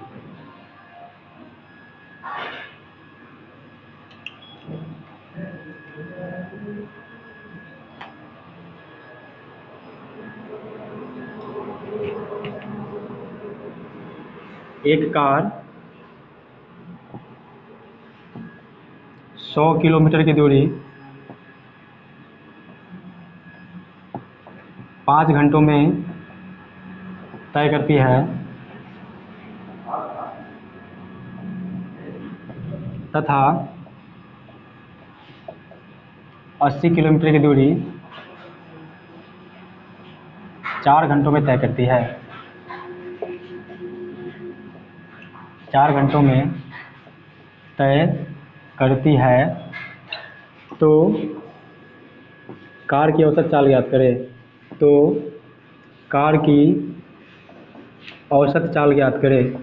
S1: एक कार 100 किलोमीटर की दूरी 5 घंटों में तय करती है तथा 80 किलोमीटर की दूरी 4 घंटों में तय करती है। 4 घंटों में तय करती है, तो कार की औसत चाल ज्ञात करें। तो कार की औसत चाल ज्ञात करें।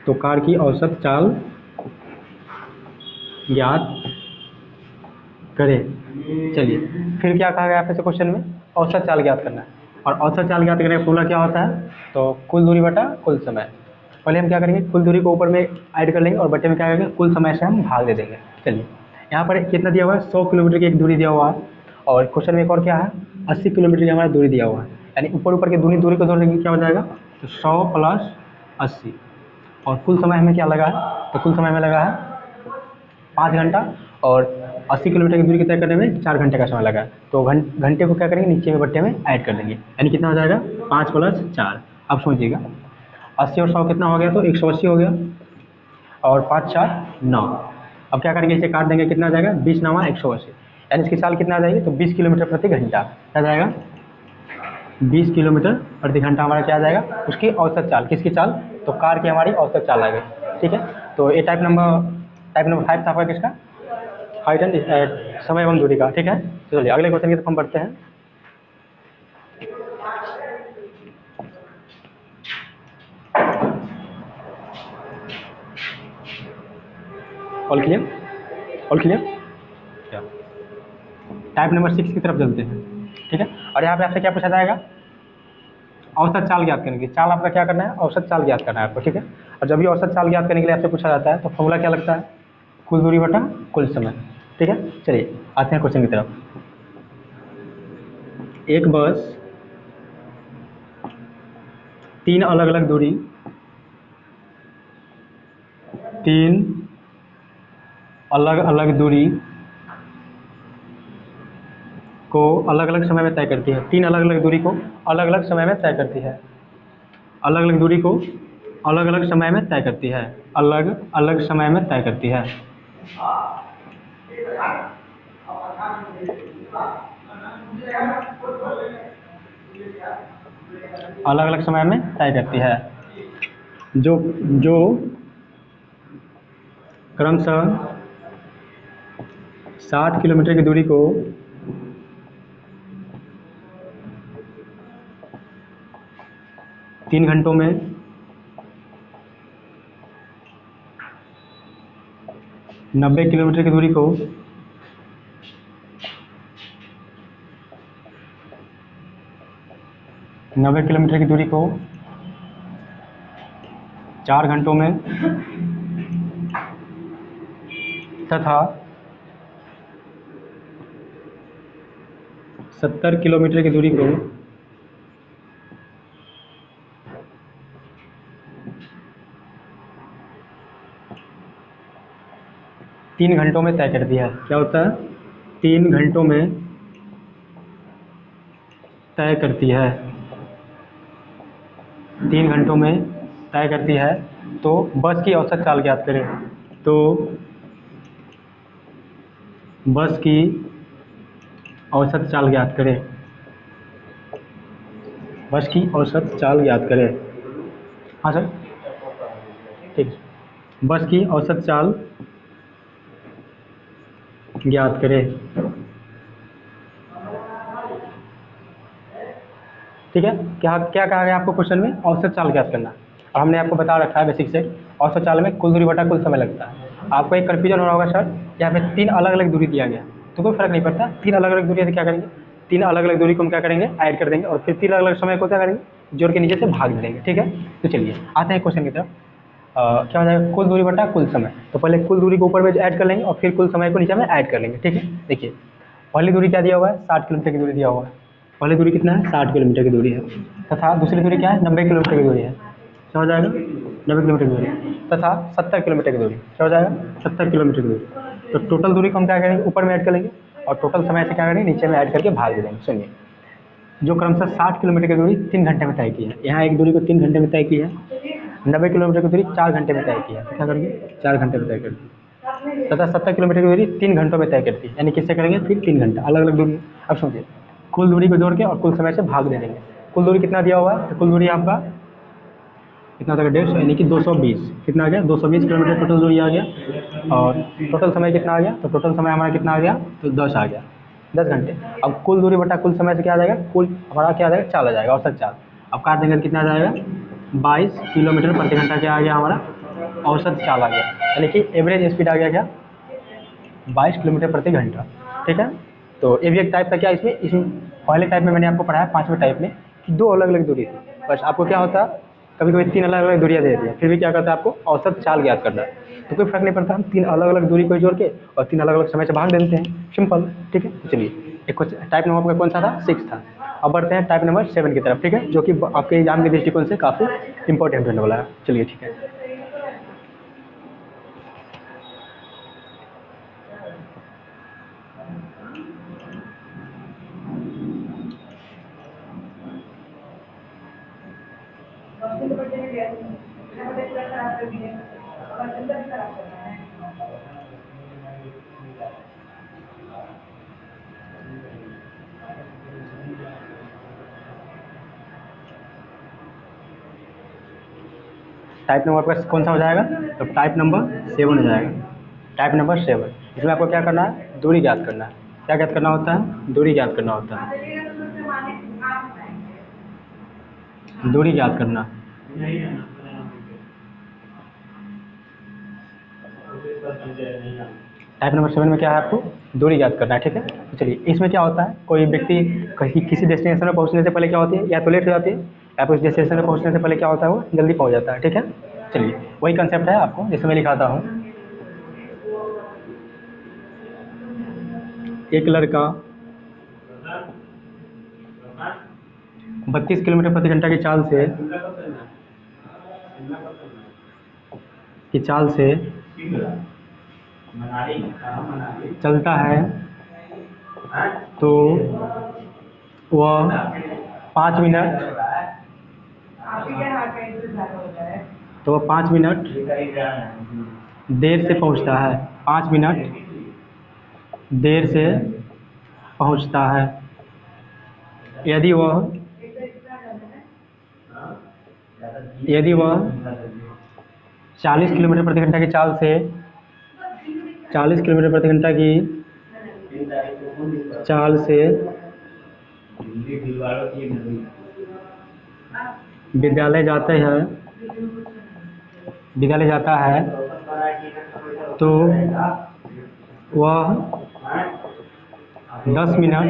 S1: तो कार की औसत चाल ज्ञात करें। चलिए फिर क्या कहा गया आपसे क्वेश्चन में, औसत चाल ज्ञात करना है, और औसत चाल ज्ञात करने का फॉर्मूला क्या होता है, तो कुल दूरी बटा कुल समय। पहले हम क्या करेंगे, कुल दूरी को ऊपर में ऐड कर लेंगे और बटे में क्या करेंगे, कुल समय से हम भाग दे देंगे। चलिए यहाँ पर कितना दिया हुआ है, 100 किलोमीटर की एक दूरी दिया हुआ है, और क्वेश्चन में एक और क्या है, 80 किलोमीटर की हमारा दूरी दिया हुआ है, यानी ऊपर ऊपर की दूरी को जोड़ देंगे, क्या हो जाएगा, तो 100 प्लस 80, और कुल समय हमें क्या लगा है, तो कुल समय हमें लगा है 5 घंटा, और 80 किलोमीटर की दूरी की तय करने में 4 घंटे का समय लगा। तो घंटे को क्या करेंगे, नीचे में बट्टे में ऐड कर देंगे, यानी कितना हो जाएगा 5 + 4। अब समझिएगा 80 और 100 कितना हो गया, तो 180 हो गया, और 5 4 9। अब क्या करेंगे, इसे काट देंगे, कितना आ जाएगा 20 9 180, यानी इसकी चाल कितना आ जाएगी, तो 20 किलोमीटर प्रति घंटा। क्या जाएगा 20 किलोमीटर प्रति घंटा हमारा क्या आ जाएगा, उसकी औसत चाल। किसकी चाल, तो कार की हमारी औसत चाल आ गई। ठीक है, तो ये टाइप नंबर 5 था आपका किसका, हाइट एंड समय एवं दूरी का। ठीक है, तो चलिए अगले क्वेश्चन की तरफ हम बढ़ते हैं। All clear, all clear. Type number 6 की तरफ चलते हैं। ठीक है, और यहाँ पे आपसे क्या पूछा जाएगा, औसत चाल ज्ञात करने की। चाल आपका क्या करना है, औसत चाल ज्ञात करना है आपको। ठीक है, और जब भी औसत चाल ज्ञात करने के लिए आपसे पूछा जाता है तो फॉर्मूला क्या लगता है, कुल दूरी बटा कुल समय। ठीक है, चलिए आते हैं क्वेश्चन की तरफ। एक बस 3 अलग अलग दूरी, 3 अलग अलग दूरी को अलग अलग समय में तय करती है। 3 अलग अलग दूरी को अलग अलग समय में तय करती है। अलग अलग दूरी को अलग अलग समय में तय करती है। अलग अलग समय में तय करती है। अलग अलग समय में तय करती है। जो क्रमशः 60 किलोमीटर की दूरी को 3 घंटों में, 90 किलोमीटर की दूरी को 4 घंटों में, तथा 70 किलोमीटर की दूरी को 3 घंटों में तय करती है। क्या होता है, 3 घंटों में तय करती है। 3 घंटों में तय करती है। तो बस की औसत चाल ज्ञात करें। तो बस की औसत चाल ज्ञात करें। बस की औसत चाल ज्ञात करें। हाँ सर, ठीक। बस की औसत चाल ज्ञात करें। ठीक है, क्या क्या कहा गया आपको क्वेश्चन में, औसत चाल ज्ञात करना। और हमने आपको बता रखा है बेसिक से, औसत चाल में कुल दूरी बटा कुल समय लगता है। आपको एक कन्फ्यूजन हो रहा होगा, सर यहाँ पे 3 अलग अलग दूरी दिया गया, तो कोई फर्क नहीं पड़ता। 3 अलग अलग दूरी से क्या करेंगे, 3 अलग अलग दूरी को हम क्या करेंगे, ऐड कर देंगे, और फिर 3 अलग अलग समय को क्या करेंगे, जोड़ के नीचे से भाग दे देंगे। ठीक है, तो चलिए आते हैं क्वेश्चन की तरफ। क्या हो जाएगा, कुल दूरी बटा कुल समय। तो पहले कुल दूरी को ऊपर में ऐड कर लेंगे, और फिर कुल समय को नीचे में ऐड कर लेंगे। ठीक है, देखिए पहली दूरी क्या दिया हुआ है, 60 किलोमीटर की दूरी दिया हुआ है। पहली दूरी कितना है, 60 किलोमीटर की दूरी है, तथा दूसरी दूरी क्या है, 90 किलोमीटर की दूरी है। क्या हो जाएगा, 90 किलोमीटर की दूरी, तथा 70 किलोमीटर की दूरी। क्या हो जाएगा, 70 किलोमीटर की दूरी। तो टोटल दूरी को हम क्या करेंगे, ऊपर में ऐड कर लेंगे, और टोटल समय से क्या करेंगे, नीचे में ऐड करके भाग दे देंगे। सुनिए, जो क्रमशः 60 किलोमीटर की दूरी 3 घंटे में तय की है, यहाँ एक दूरी को 3 घंटे में तय की है। 90 किलोमीटर की दूरी 4 घंटे में तय की है, तो क्या करेंगे 4 घंटे में तय कर दी। तथा 70 किलोमीटर की दूरी 3 घंटों में तय करती है, यानी किससे करेंगे, फिर 3 घंटा अलग अलग दूरी। अब समझिए, कुल दूरी को जोड़ के और कुल समय से भाग दे देंगे। कुल दूरी कितना दिया हुआ है, तो कुल दूरी आपका कितना था, 150, यानी कि 220। कितना आ गया, 220 किलोमीटर टोटल दूरी आ गया। और टोटल समय कितना आ गया, तो टोटल समय हमारा कितना आ गया, तो 10 आ गया, 10 घंटे। अब कुल दूरी बटा कुल समय से क्या आ जाएगा, कुल हमारा क्या आ जाएगा, चाल आ जाएगा, औसत चाल। अब काट देंगे तो कितना आ जाएगा, 22 किलोमीटर प्रति घंटा क्या आ गया हमारा, औसत चाल आ गया, यानी कि एवरेज स्पीड आ गया क्या, 22 किलोमीटर प्रति घंटा। ठीक है, तो ये भी एक टाइप था। क्या इसमें पहले टाइप में मैंने आपको पढ़ाया, 5वें टाइप में, कि 2 अलग अलग दूरी थी। बस आपको क्या होता, कभी कभी 3 अलग अलग दूरियाँ दे दी हैं, फिर भी क्या करता है, आपको औसत चाल ज्ञात करना है। तो कोई फर्क नहीं पड़ता, हम 3 अलग अलग दूरी को जोड़ के और 3 अलग अलग समय से भाग देते हैं, सिंपल। ठीक है, तो चलिए एक क्वेश्चन टाइप नंबर आपका कौन सा था, 6 था। अब बढ़ते हैं टाइप नंबर 7 की तरफ। ठीक है, जो कि आपके एग्जाम के दृष्टिकोण से काफ़ी इंपॉर्टेंट होने वाला है। चलिए ठीक है, टाइप नंबर आपका कौन सा हो जाएगा? तो टाइप नंबर 7 हो जाएगा। टाइप नंबर 7, इसमें आपको क्या करना है? दूरी ज्ञात करना है। क्या ज्ञात करना होता है? दूरी ज्ञात करना होता है। दूरी ज्ञात करना। टाइप नंबर 7 में क्या है? आपको दूरी ज्ञात करना है, ठीक है। तो चलिए, इसमें क्या होता है, कोई व्यक्ति किसी डेस्टिनेशन में पहुंचने से पहले क्या होती है, या तो लेट हो जाती है, या फिर उस डेस्टिनेशन में पहुंचने से पहले क्या होता है, वो जल्दी पहुंच जाता है, ठीक है। चलिए, वही कंसेप्ट है आपको, जैसे मैं लिखाता हूँ। एक लड़का 32 किलोमीटर प्रति घंटा की चाल से चलता है, तो वह 5 मिनट देर से पहुंचता है। 5 मिनट देर से पहुंचता है। यदि वह 40 किलोमीटर प्रति घंटा की चाल से 40 किलोमीटर प्रति घंटा की चाल से विद्यालय जाता है, तो वह 10 मिनट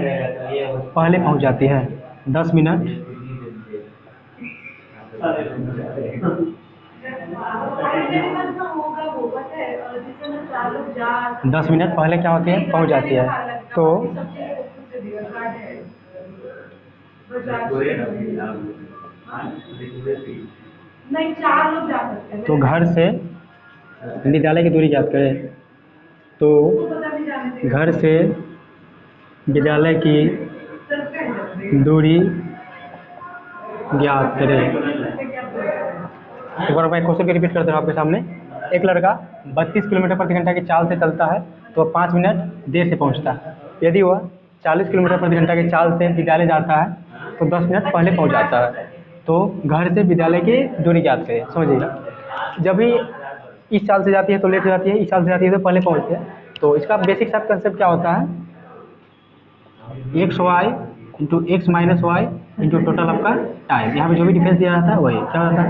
S1: पहले पहुंच जाती है। 10 मिनट पहले क्या होती है? पहुंच जाती है। तो घर से विद्यालय की दूरी ज्ञात करें। तो घर से विद्यालय की दूरी ज्ञात करें। एक बार मैं क्वेश्चन को रिपीट करता हूँ आपके सामने। एक लड़का 32 किलोमीटर प्रति घंटा की चाल से चलता है, तो 5 मिनट देर से पहुंचता है। यदि वह 40 किलोमीटर प्रति घंटा की चाल से विद्यालय जाता है, तो 10 मिनट पहले पहुंच जाता है। तो घर से विद्यालय की दूरी ज्ञात करें। समझिएगा, जब भी इस चाल से जाती है तो लेट हो जाती है, इस चाल से जाती है तो पहले पहुंचती है। तो इसका बेसिक सा कंसेप्ट क्या होता है? XY into X minus Y into total आपका टाइम। यहाँ पे जो भी डिफरेंस दिया रहता है वही क्या होता है?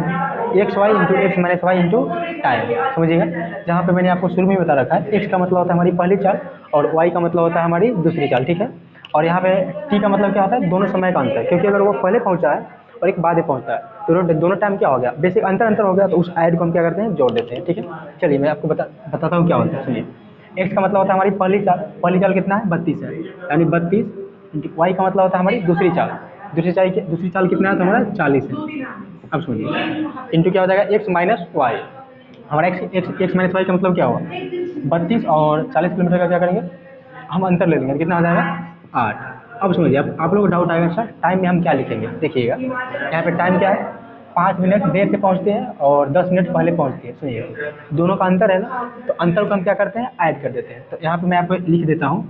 S1: XY into X minus Y into time. समझिएगा, जहाँ पे मैंने आपको शुरू में बता रखा है, x का मतलब होता है हमारी पहली चाल और y का मतलब होता है हमारी दूसरी चाल, ठीक है। और यहाँ पे t का मतलब क्या होता है? दोनों समय का अंतर, क्योंकि अगर वो पहले पहुँचा है और एक बाद में पहुँचता है, तो दोनों टाइम क्या हो गया? बेसिक अंतर हो गया, तो उस ऐड को हम क्या करते हैं? जोड़ देते हैं, ठीक है। चलिए, मैं आपको बताता हूँ क्या होता है। सुनिए, x का मतलब होता है हमारी पहली चाल कितना है? 32 है, यानी 32। y का मतलब होता है हमारी दूसरी चाल कितना है? तो हमारा 40 है। अब सुनिए, इंटू क्या हो जाएगा? x minus Y. हमारा x माइनस वाई का मतलब क्या हुआ? 32 और 40 किलोमीटर का क्या करेंगे? हम अंतर ले लेंगे, कितना हो जाएगा? 8। अब समझिए, आप लोगों को डाउट आएगा, सर टाइम में हम क्या लिखेंगे? देखिएगा, यहाँ पे टाइम क्या है? 5 मिनट देर से पहुँचते हैं और 10 मिनट पहले पहुँचती है। सुनिए, दोनों का अंतर है ना, तो अंतर को हम क्या करते हैं? ऐड कर देते हैं। तो यहाँ पे मैं आपको लिख देता हूँ,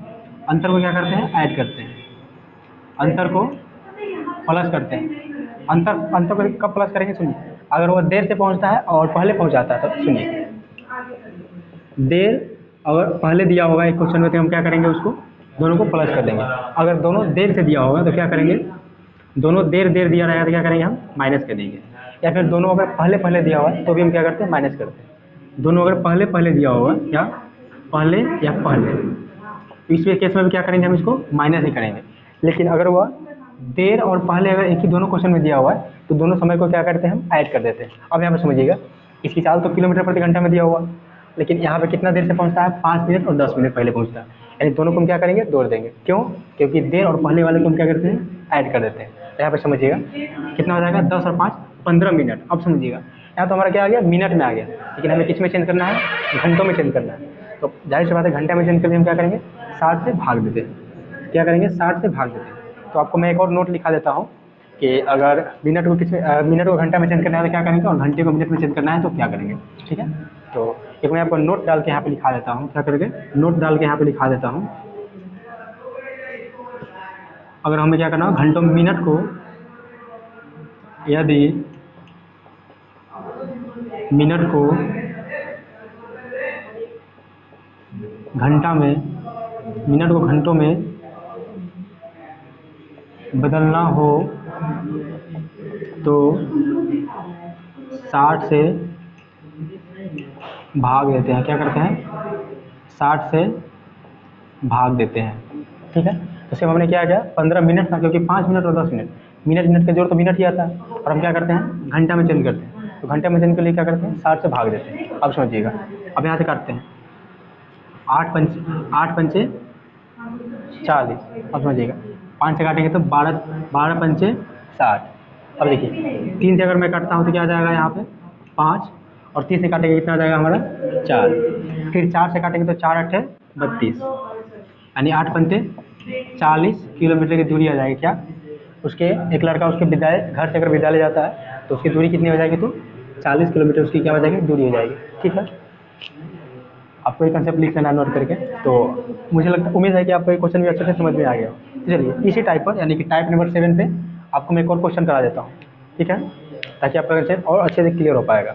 S1: अंतर को क्या करते हैं? ऐड करते हैं। अंतर को प्लस करते हैं। अंतर को कब प्लस करेंगे? सुनिए, अगर वो देर से पहुंचता है और पहले पहुंच जाता है, तो सुनिए, देर अगर पहले दिया होगा एक क्वेश्चन में, तो हम क्या करेंगे? उसको दोनों को प्लस कर देंगे। अगर दोनों देर से दिया होगा तो क्या करेंगे? दोनों देर दिया रहेगा तो क्या करेंगे? हम माइनस कर देंगे। या फिर दोनों अगर पहले दिया होगा तो भी हम क्या करते हैं? माइनस करते हैं। दोनों अगर पहले दिया होगा, या पहले, तो इस केस में भी क्या करेंगे? हम इसको माइनस ही करेंगे। लेकिन अगर वह देर और पहले अगर एक ही दोनों क्वेश्चन में दिया हुआ है, तो दोनों समय को क्या करते हैं? हम ऐड कर देते हैं। अब यहाँ पे समझिएगा, इसकी चाल तो किलोमीटर प्रति घंटा में दिया हुआ, लेकिन यहाँ पे कितना देर से पहुँचता है? 5 मिनट और 10 मिनट पहले पहुँचता है। यानी दोनों को हम क्या करेंगे? जोड़ देंगे। क्यों? क्योंकि देर और पहले वाले को हम क्या करते हैं? ऐड कर देते हैं। यहाँ पे समझिएगा, कितना हो जाएगा? 10 और 5 15 मिनट। अब समझिएगा, यहाँ तो हमारा क्या आ गया? मिनट में आ गया, लेकिन हमें किस में चेंज करना है? घंटों में चेंज करना है। तो जाहिर सी बात है, घंटे में चेंज करके हम क्या करेंगे? 60 से भाग देते हैं। क्या करेंगे? 60 से भाग देते हैं। तो आपको मैं एक और नोट लिखा देता हूँ, कि अगर मिनट को घंटा में चेंज करना है तो क्या करेंगे, और घंटे को मिनट में चेंज करना है तो क्या करेंगे। ठीक है, तो एक मैं आपको नोट डाल के यहाँ पे लिखा देता हूँ, क्या करेंगे, नोट डाल के यहाँ पे लिखा देता हूँ। अगर हमें क्या करना हो, घंटों मिनट को यदि मिनट को घंटा में, मिनट को घंटों में बदलना हो तो 60 से भाग देते हैं, क्या करते हैं, 60 से भाग देते हैं। ठीक है, तो सिर्फ हमने क्या किया, 15 मिनट था, क्योंकि 5 मिनट और 10 मिनट, मिनट मिनट का जोड़ तो मिनट ही आता है, और हम क्या करते हैं, घंटा में चेंज करते हैं, तो घंटे में चेंज के लिए क्या करते हैं, 60 से भाग देते हैं। अब समझिएगा, अब यहाँ से काटते हैं, 8 पंचे 40। अब समझिएगा, 5 से काटेंगे तो 12, 12 पंचे 60। अब देखिए 3 से अगर मैं काटता हूँ तो क्या आ जाएगा यहाँ पे 5, और 30 से काटेंगे कितना आ जाएगा हमारा 4, फिर 4 से काटेंगे तो 4 8 32, यानी 8 पंचे 40 किलोमीटर की दूरी आ जाएगी। क्या, उसके एक लड़का उसके विद्यालय, घर से अगर विद्यालय जाता है तो उसकी दूरी कितनी हो जाएगी, तो 40 किलोमीटर उसकी क्या हो जाएगी, दूरी हो जाएगी। ठीक है, आपको ये कंसेप्ट लिख लेना नोट करके। तो मुझे लगता, उम्मीद है कि आपको ये क्वेश्चन भी अच्छे से समझ में आ गया। तो चलिए इसी टाइप पर, यानी कि टाइप नंबर 7 पे आपको मैं एक और क्वेश्चन करा देता हूँ। ठीक है, ताकि आपका क्वेश्चन और अच्छे से क्लियर हो पाएगा।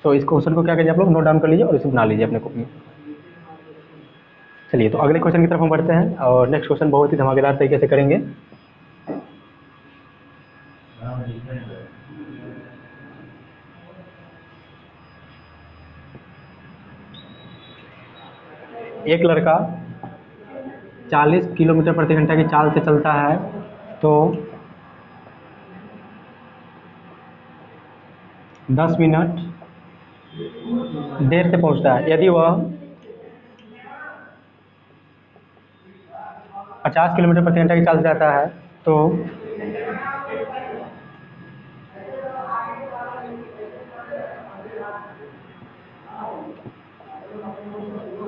S1: तो इस क्वेश्चन को क्या कीजिए, आप लोग नोट डाउन कर लीजिए और इसे बना लीजिए अपने कॉपी में। चलिए, तो अगले क्वेश्चन की तरफ हम बढ़ते हैं, और नेक्स्ट क्वेश्चन बहुत ही धमाकेदार तरीके से करेंगे। एक लड़का 40 किलोमीटर प्रति घंटा की चाल से चलता है तो 10 मिनट देर से पहुंचता है। यदि वह 50 किलोमीटर प्रति घंटा की चाल से जाता है तो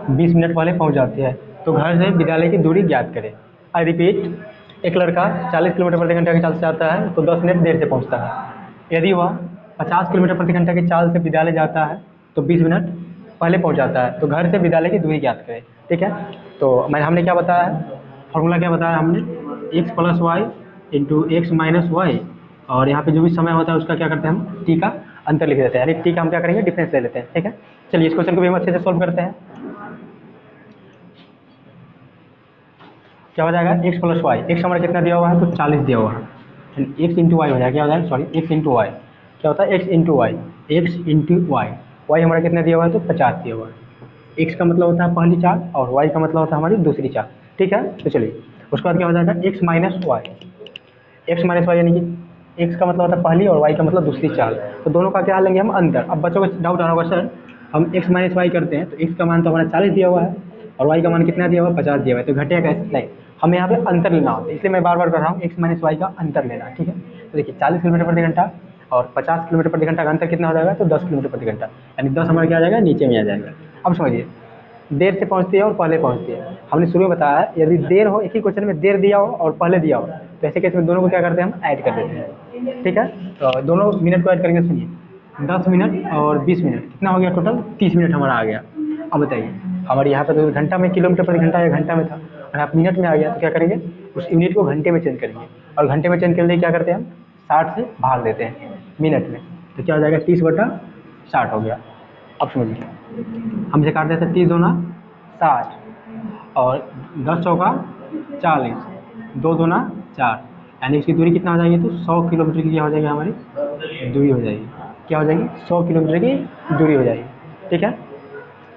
S1: 20 मिनट पहले पहुंच जाती है। तो घर से विद्यालय की दूरी ज्ञात करें। आई रिपीट, एक लड़का 40 किलोमीटर प्रति घंटा की चाल से जाता है तो 10 मिनट देर से पहुंचता है। यदि वह 50 किलोमीटर प्रति घंटा की चाल से विद्यालय जाता है तो 20 मिनट पहले पहुंच जाता है। तो घर से विद्यालय की दूरी ज्ञात करें। ठीक है, तो हमने क्या बताया, फॉर्मूला क्या बताया हमने, x plus Y into X minus Y, और यहाँ पे जो भी समय होता है उसका क्या करते हैं, हम टी का अंतर लिख देते हैं, यानी टी का हम क्या करेंगे, डिफरेंस ले लेते हैं। ठीक है, चलिए इस क्वेश्चन को भी हम अच्छे से सोल्व करते हैं। क्या हो जाएगा, एक्स प्लस वाई, एक्स हमारा कितना दिया हुआ है, तो 40 दिया हुआ है, एक्स इंटू वाई हो जाएगा, क्या हो जाएगा, सॉरी एक्स इंटू वाई, क्या होता है, X into Y, X into Y, Y हमारा कितना दिया हुआ है, तो 50 दिया हुआ है। एक्स का मतलब होता है पहली चाल, और वाई का मतलब होता है हमारी दूसरी चाल। ठीक है, तो चलिए उसके बाद क्या हो जाएगा, X minus Y, X minus Y, यानी कि एक्स का मतलब होता है पहली और वाई का मतलब दूसरी चाल, तो दोनों का क्या लेंगे हम, अंतर। अब बच्चों को डाउट आ रहा होगा, सर हम एक्स माइनस वाई करते हैं तो एक्स का मान तो हमारा 40 दिया हुआ है और वाई का मान कितना दिया हुआ है, 50 दिया हुआ है, तो घटेगा कैसे, नहीं, हमें यहाँ पे अंतर लेना होता है, इसलिए मैं बार बार कर रहा हूँ, एक्स माइनस वाई का अंतर लेना। ठीक है, तो देखिए 40 किलोमीटर प्रति घंटा और 50 किलोमीटर प्रति घंटा का अंतर कितना हो जाएगा, तो 10 किलोमीटर प्रति घंटा, यानी 10 हमारा क्या आ जाएगा, नीचे में आ जाएगा। अब समझिए, देर से पहुंचती है और पहले पहुंचती है। हमने शुरू में बताया यदि देर हो, एक ही क्वेश्चन में देर दिया हो और पहले दिया हो, तो ऐसे केस में दोनों को क्या करते हैं, हम ऐड कर देते हैं। ठीक है, तो दोनों मिनट को ऐड करेंगे, सुनिए 10 मिनट और 20 मिनट कितना हो गया, टोटल 30 मिनट हमारा आ गया। अब बताइए, हमारे यहाँ पर तो घंटा में किलोमीटर प्रति घंटा या घंटा में था, और आप मिनट में आ गया, तो क्या करेंगे, उस यूनिट को घंटे में चेंज करेंगे, और घंटे में चेंज करने के लिए क्या करते हैं, हम 60 से भाग देते हैं मिनट में, तो क्या हो जाएगा, 30/60 हो गया। अब समझिए, हमसे काट देते हैं 30 दूना 60 और 10 चौका 40, 2 दूना 4, यानी इसकी दूरी कितना हो जाएगी, तो 100 किलोमीटर की क्या हो जाएगी, हमारी दूरी हो जाएगी। क्या हो जाएगी, 100 किलोमीटर की दूरी हो जाएगी। ठीक है,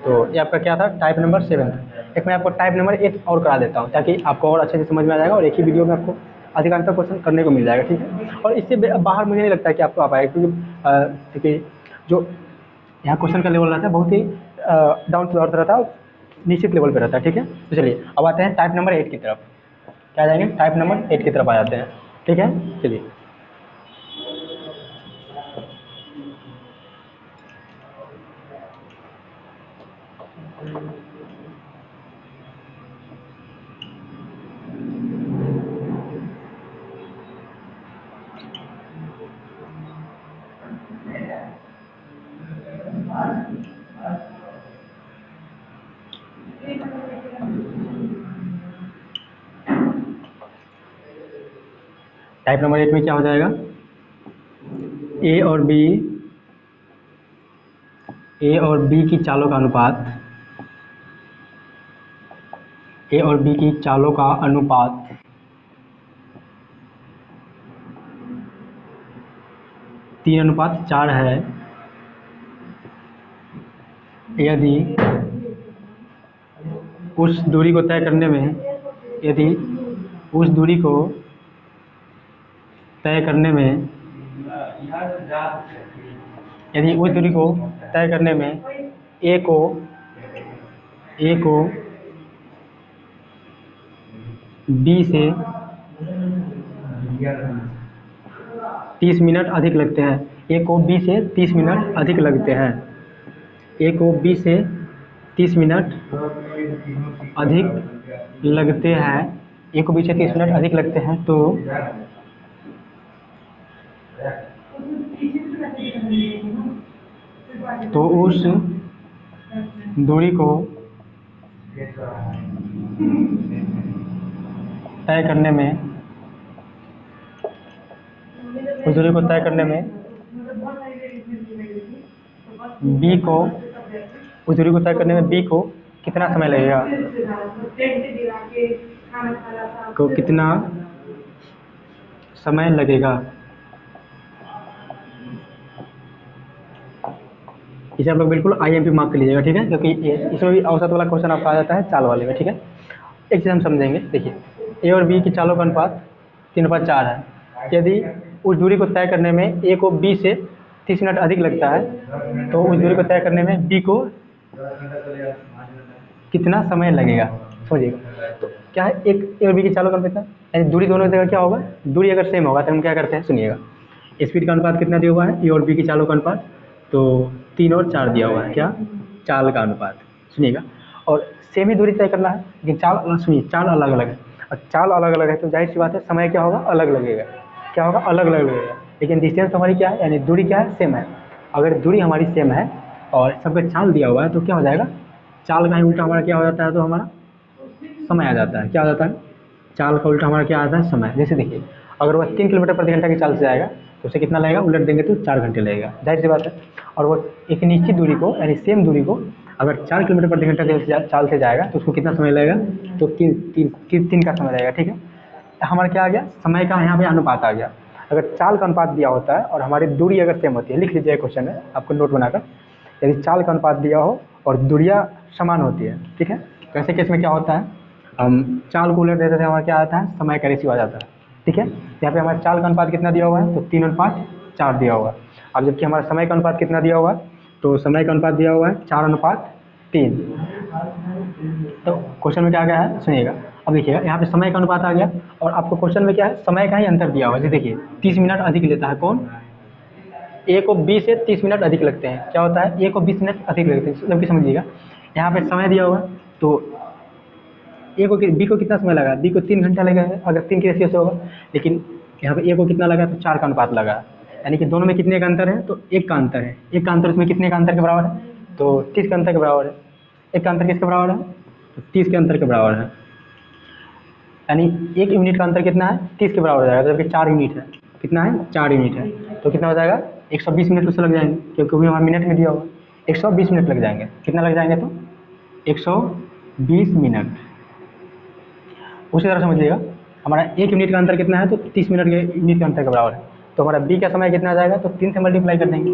S1: तो ये आपका क्या था, टाइप नंबर 7 था। एक मैं आपको टाइप नंबर 8 और करा देता हूँ, ताकि आपको और अच्छे से समझ में आ जाएगा, और एक ही वीडियो में आपको अधिकांशतः क्वेश्चन करने को मिल जाएगा। ठीक है, और इससे बाहर मुझे नहीं लगता कि आपको आ पाएगा, क्योंकि जो यहाँ क्वेश्चन का लेवल रहता है बहुत ही डाउन टू अर्थ रहता है, निश्चित लेवल पे रहता है। ठीक है, तो चलिए अब आते हैं टाइप नंबर 8 की तरफ। क्या आ जाएंगे, टाइप नंबर 8 की तरफ आ जाते हैं। ठीक है, चलिए टाइप नंबर 8 में क्या हो जाएगा, ए और बी की चालों का अनुपात, ए और बी की चालों का अनुपात 3:4 है यदि उस दूरी को तय करने में, यदि उस दूरी को तय करने में, यदि उस दूरी को तय करने में ए को बी से 30 मिनट अधिक लगते हैं, ए को बी से 30 मिनट अधिक लगते हैं, ए को बी से 30 मिनट अधिक लगते हैं, ए को बी से 30 मिनट अधिक लगते हैं, तो उस दूरी को तय करने में, उस दूरी को तय करने में बी को, उस दूरी को तय करने में बी को कितना समय लगेगा, को कितना समय लगेगा। इसे आप लोग बिल्कुल IMP मार्क कर लीजिएगा, ठीक है, क्योंकि इसमें भी औसत वाला क्वेश्चन आपका आ जाता है चाल वाले में, ठीक है। एक चीज़ हम समझेंगे, देखिए ए और बी की चालों का अनुपात 3:4 है, यदि उस दूरी को तय करने में ए को बी से 30 मिनट अधिक लगता है, तो उस दूरी को तय करने में बी को कितना समय लगेगा, समझिएगा। तो क्या है, एक ए और बी की चालों का अनुपात, यानी दूरी दोनों जगह क्या होगा, दूरी अगर सेम होगा तो हम क्या करते हैं, सुनिएगा। स्पीड का अनुपात कितना दिया हुआ है, ए और बी की चालों का अनुपात, तो 3 और 4 दिया हुआ है, क्या, चाल का अनुपात, सुनिएगा। और सेम ही दूरी तय करना है, लेकिन चाल, सुनिए, चाल अलग अलग है, और चाल अलग अलग है तो जाहिर सी बात है समय क्या होगा, अलग लगेगा, क्या होगा, अलग अलग लगेगा। लेकिन डिस्टेंस हमारी क्या है, यानी दूरी क्या है, सेम है। अगर दूरी हमारी सेम है और सबका चाल दिया हुआ है तो क्या हो जाएगा, चाल का ही उल्टा हमारा क्या हो जाता है, तो हमारा समय आ जाता है, क्या हो जाता है, चाल का उल्टा हमारा क्या आता है, समय। जैसे देखिए, अगर वह 3 किलोमीटर प्रति घंटा की चाल से जाएगा तो उसे कितना लगेगा, उलट देंगे तो 4 घंटे लगेगा, जाहिर सी बात है। और वो एक निश्चित दूरी को, यानी सेम दूरी को अगर 4 किलोमीटर प्रति घंटा की चाल से जाएगा तो उसको कितना समय लगेगा, तो 3 का समय लगेगा, ठीक है। हमारा क्या आ गया, समय का यहाँ पे अनुपात आ गया। अगर चाल का अनुपात दिया होता है और हमारी दूरी अगर सेम होती है, लिख लीजिए क्वेश्चन में आपको नोट बनाकर, यदि चाल का अनुपात दिया हो और दूरियाँ समान होती है, ठीक है, तो ऐसे केस में क्या होता है, हम चाल को उलट देते थे, हमारा क्या आता है, समय का रेशियो आ जाता है, ठीक है। यहाँ पे हमारा चाल का अनुपात कितना दिया हुआ है, तो 3:4 दिया हुआ है। अब जबकि हमारा समय का अनुपात कितना दिया हुआ है, तो समय का अनुपात दिया हुआ है 4:3। तो क्वेश्चन में क्या आ गया है, सुनिएगा। अब देखिएगा, यहाँ पे समय का अनुपात आ गया और आपको क्वेश्चन में क्या है, समय का ही अंतर दिया हुआ है। देखिए 30 मिनट अधिक लेता है कौन, ए को बी से 30 मिनट अधिक लगते हैं, क्या होता है, ए को 20 मिनट अधिक लगते हैं, जबकि समझिएगा यहाँ पे समय दिया हुआ है, तो ए को, बी को कितना समय लगा, बी को 3 घंटा लगा है, अगर 3 के रेशियो से होगा। लेकिन यहाँ पे ए को कितना लगा, तो 4 का अनुपात लगा, यानी कि दोनों में कितने का अंतर है, तो 1 का अंतर है। 1 का अंतर इसमें कितने का अंतर के बराबर है, तो 30 के अंतर के बराबर है। 1 का अंतर किसके बराबर है, तो 30 के अंतर के बराबर है, यानी 1 यूनिट का अंतर कितना है, 30 के बराबर हो जाएगा, जबकि 4 यूनिट है, कितना है, 4 यूनिट है, तो कितना हो जाएगा, 120 मिनट उससे लग जाएंगे, क्योंकि भी हमारे मिनट में दिया होगा, 120 मिनट लग जाएंगे। कितना लग जाएंगे, तो 120 मिनट। उसी तरह समझिएगा, हमारा 1 यूनिट का अंतर कितना है, तो 30 मिनट के यूनिट के अंतर के बराबर है, तो हमारा बी का समय कितना आ जाएगा, तो 3 से मल्टीप्लाई कर देंगे,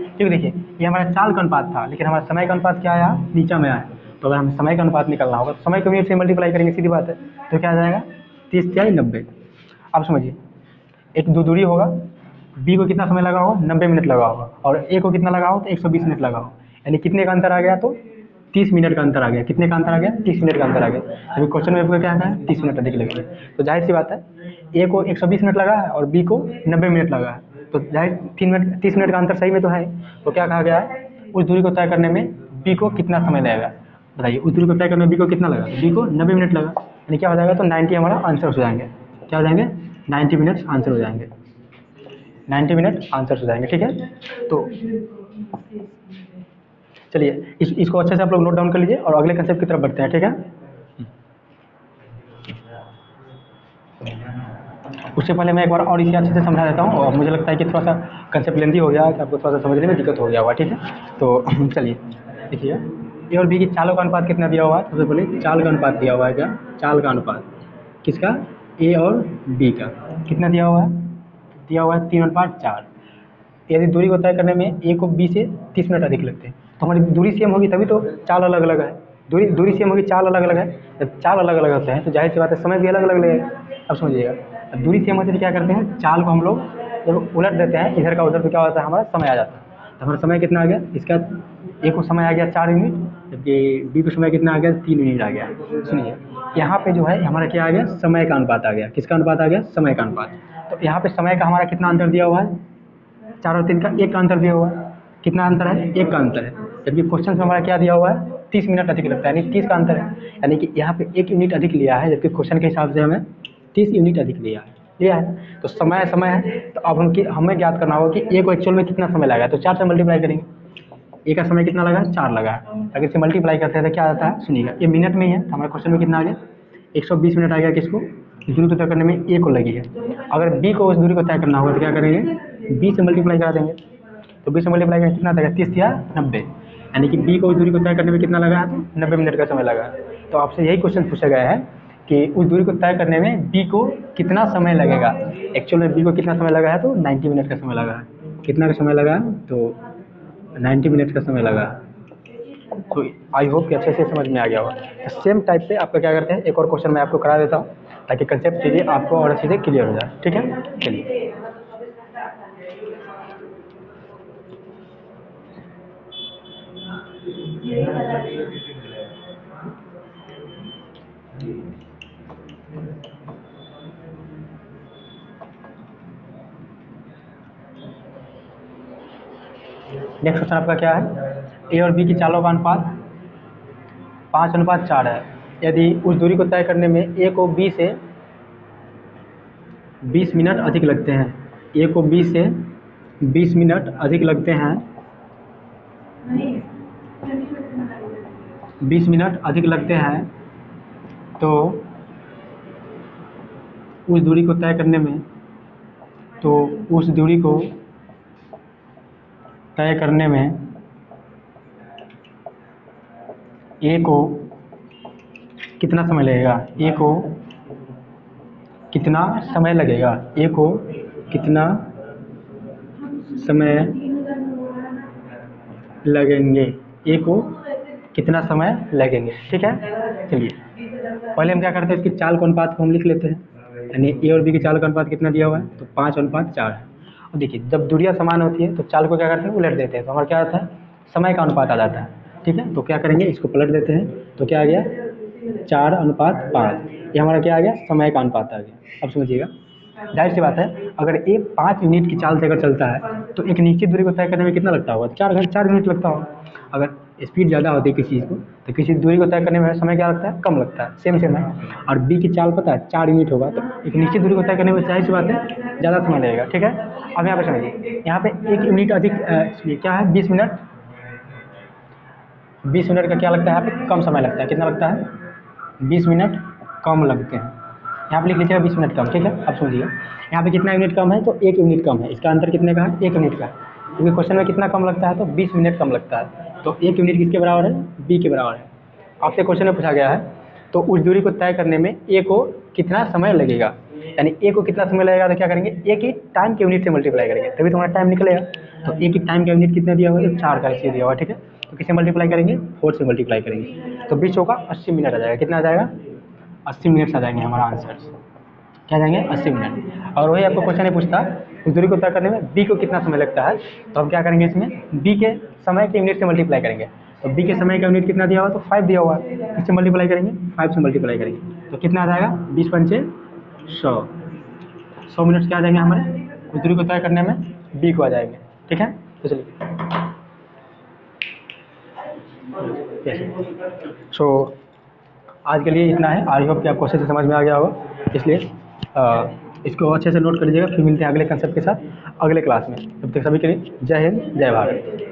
S1: ठीक है। देखिए ये हमारा चाल का अनुपात था, लेकिन हमारा समय का अनुपात क्या आया, नीचा में आया, तो अगर हमें समय का अनुपात निकालना होगा तो समय को यूनिट से मल्टीप्लाई करेंगे, सीधी बात है, तो क्या आ जाएगा, 30 या 90। अब समझिए, एक दूरी होगा, बी को कितना समय लगा होगा, 90 मिनट लगा होगा, और ए को कितना लगा हो, तो 120 मिनट लगा हो, यानी कितने का अंतर आ गया, तो 30 मिनट का अंतर आ गया। कितने का अंतर आ गया, 30 मिनट का अंतर आ गया। अभी क्वेश्चन में क्या है, 30 मिनट अधिक लगेंगे, तो जाहिर सी बात है ए को 120 मिनट लगा है और बी को 90 मिनट लगा है, तो जाहिर 30 मिनट का अंतर सही में तो है। तो क्या कहा गया है, उस दूरी को तय करने में बी को कितना समय लगेगा, बताइए, उस दूरी को तय करने में बी को कितना लगा, बी को 90 मिनट लगा, यानी क्या हो जाएगा, तो 90 हमारा आंसर हो जाएंगे, क्या हो जाएंगे, 90 मिनट आंसर हो जाएंगे, 90 मिनट आंसर हो जाएंगे, ठीक है। तो चलिए इसको अच्छे से आप लोग नोट डाउन कर लीजिए और अगले कंसेप्ट की तरफ बढ़ते हैं, ठीक है। उससे पहले मैं एक बार और इसे अच्छे से समझा देता हूँ, और मुझे लगता है कि थोड़ा सा कंसेप्ट लेंदी हो गया है, कि आपको थोड़ा सा समझने में दिक्कत हो गया होगा, ठीक है। तो चलिए देखिए, ए और बी की चालों का अनुपात कितना दिया हुआ है। सबसे पहले चाल का अनुपात दिया हुआ है, क्या चाल का अनुपात किसका, ए और बी का कितना दिया हुआ है, दिया हुआ है 3:4। यदि दूरी को तय करने में ए को बी से 30 मिनट अधिक लगते हैं, तो हमारी दूरी सेम होगी तभी तो चाल अलग अलग है। दूरी दूरी सेम होगी, चाल अलग अलग है। जब चाल अलग अलग होते हैं तो जाहिर सी बात है समय भी अलग अलग लगेगा। अब समझिएगा, अब दूरी सेम होती है तो क्या करते हैं, चाल को हम लोग जब उलट देते हैं इधर का उधर, तो क्या होता है, हमारा समय आ जाता है। तो हमारा समय कितना आ गया, इसका ए को समय आ गया 4 यूनिट, जबकि बी को समय कितना आ गया, 3 यूनिट आ गया। सुनिए, यहाँ पे जो है हमारा क्या आ गया, समय का अनुपात आ गया। किसका अनुपात आ गया, समय का अनुपात। तो यहाँ पे समय का हमारा कितना अंतर दिया हुआ है, 4 और 3 का 1 का अंतर दिया हुआ है। कितना अंतर है, 1 का अंतर है। जबकि क्वेश्चन में हमारा क्या दिया हुआ है, 30 मिनट अधिक लगता है, यानी 30 का अंतर है। यानी कि यहाँ पे 1 यूनिट अधिक लिया है, जबकि क्वेश्चन के हिसाब से हमें 30 यूनिट अधिक लिया है। तो समय समय है, तो अब हमें ज्ञात करना होगा कि ए को एक्चुअल में कितना समय लगा है। तो 4 से मल्टीप्लाई करेंगे। ए का समय कितना लगा, 4 लगा है। अगर इसे मल्टीप्लाई करते हैं तो क्या आता है, सुनिएगा, ये मिनट में ही है। तो हमारे क्वेश्चन में कितना आ गया, 120 मिनट आ गया। किसको, इस दूरी को तय करने में ए को लगी है। अगर बी को उस दूरी को तय करना होगा तो क्या करेंगे, बी से मल्टीप्लाई करा देंगे। तो 20 से मल्टीप्लाई करेंगे कितना आता है, 30 या 90, यानी कि बी को उस दूरी को तय करने में कितना लगा है, तो 90 मिनट का समय लगा। तो आपसे यही क्वेश्चन पूछा गया है कि उस दूरी को तय करने में बी को कितना समय लगेगा। एक्चुअल में बी को कितना समय लगा है, तो 90 मिनट का समय लगा है। कितना का समय लगा है, तो 90 मिनट का समय लगा। तो आई होप कि अच्छे से समझ में आ गया होगा। सेम टाइप पे आपका क्या करते हैं, एक और क्वेश्चन मैं आपको करा देता हूँ, ताकि कंसेप्ट चीज़ें आपको और अच्छे से क्लियर हो जाए, ठीक है। चलिए, नेक्स्ट क्वेश्चन आपका क्या है, ए और बी की चालों का अनुपात 5:4 है। यदि उस दूरी को तय करने में ए को बी से 20 मिनट अधिक लगते हैं, ए को बी से 20 मिनट अधिक लगते हैं, 20 मिनट अधिक लगते हैं, तो उस दूरी को तय करने में, तो उस दूरी को तय करने में ए को कितना समय लगेगा, ए को कितना समय लगेगा, ए को कितना समय लगेंगे, ए को कितना समय लगेंगे, ठीक है। चलिए, पहले हम क्या करते हैं, इसकी चाल का अनुपात को हम लिख लेते हैं। यानी ए और बी की चाल का अनुपात कितना दिया हुआ है, तो 5:4 है। और देखिए, जब दूरियां समान होती है तो चाल को क्या करते हैं, उलट देते हैं। तो हमारा क्या आता है, समय का अनुपात आ जाता है, ठीक है। तो क्या करेंगे, इसको पलट देते हैं, तो क्या आ गया, 4:5। ये हमारा क्या आ गया, समय का अनुपात आ गया। अब समझिएगा, जाहिर सी बात है, अगर ए 5 यूनिट की चाल से अगर चलता है तो एक निश्चित दूरी को तय करने में कितना लगता होगा, 4 यूनिट लगता होगा। अगर स्पीड ज़्यादा होती है किसी चीज़ को, तो किसी दूरी को तय करने में समय क्या लगता है, कम लगता है, सेम सेम है। और बी की चाल पता है 4 यूनिट होगा, तो एक निश्चित दूरी को तय करने में जाहिर सी बात है ज़्यादा समय लगेगा, ठीक है। अब यहाँ पे समझिए, यहाँ पे 1 यूनिट अधिक क्या है, 20 मिनट। 20 मिनट का क्या लगता है, यहाँ पे कम समय लगता है। कितना लगता है, 20 मिनट कम लगते हैं। यहाँ पे लिख लीजिएगा 20 मिनट कम, ठीक है। अब समझिए, यहाँ पे कितना यूनिट कम है, तो 1 यूनिट कम है। इसका अंतर कितने का है, 1 यूनिट का। क्योंकि क्वेश्चन में कितना कम लगता है, तो 20 मिनट कम लगता है। तो 1 यूनिट किसके बराबर है, बी के बराबर है। आपसे क्वेश्चन में पूछा गया है, तो उस दूरी को तय करने में ए को कितना समय लगेगा, यानी ए को कितना समय लगेगा, तो क्या करेंगे, ए की टाइम के यूनिट से मल्टीप्लाई करेंगे, तभी तो हमारा टाइम निकलेगा। तो ए की टाइम का यूनिट कितना दिया हुआ है, 4 का इसलिए दिया हुआ है, ठीक है। तो किससे मल्टीप्लाई करेंगे, 4 से मल्टीप्लाई करेंगे, तो 20 होगा 80 मिनट आ जाएगा। कितना आ जाएगा, 80 मिनट आ जाएंगे हमारा आंसर। क्या जाएंगे, 80 मिनट। और वही आपको क्वेश्चन नहीं पूछता उस दूरी को तय करने में बी को कितना समय लगता है, तो हम क्या करेंगे, इसमें बी के समय के यूनिट से मल्टीप्लाई करेंगे। तो बी के समय का यूनिट कितना दिया हुआ है, तो 5 दिया हुआ है। इससे मल्टीप्लाई करेंगे, 5 से मल्टीप्लाई करेंगे, तो कितना आ जाएगा, 20 पंचे 100 मिनट क्या आ जाएंगे हमारे उस दूरी को तय करने में बी को आ जाएंगे, ठीक है। तो चलिए, सो आज के लिए इतना है। आई होप कि आपको अच्छे से समझ में आ गया होगा, इसलिए इसको अच्छे से नोट कर लीजिएगा। फिर मिलते हैं अगले कंसेप्ट के साथ अगले क्लास में। तब तक सभी के लिए जय हिंद, जय भारत।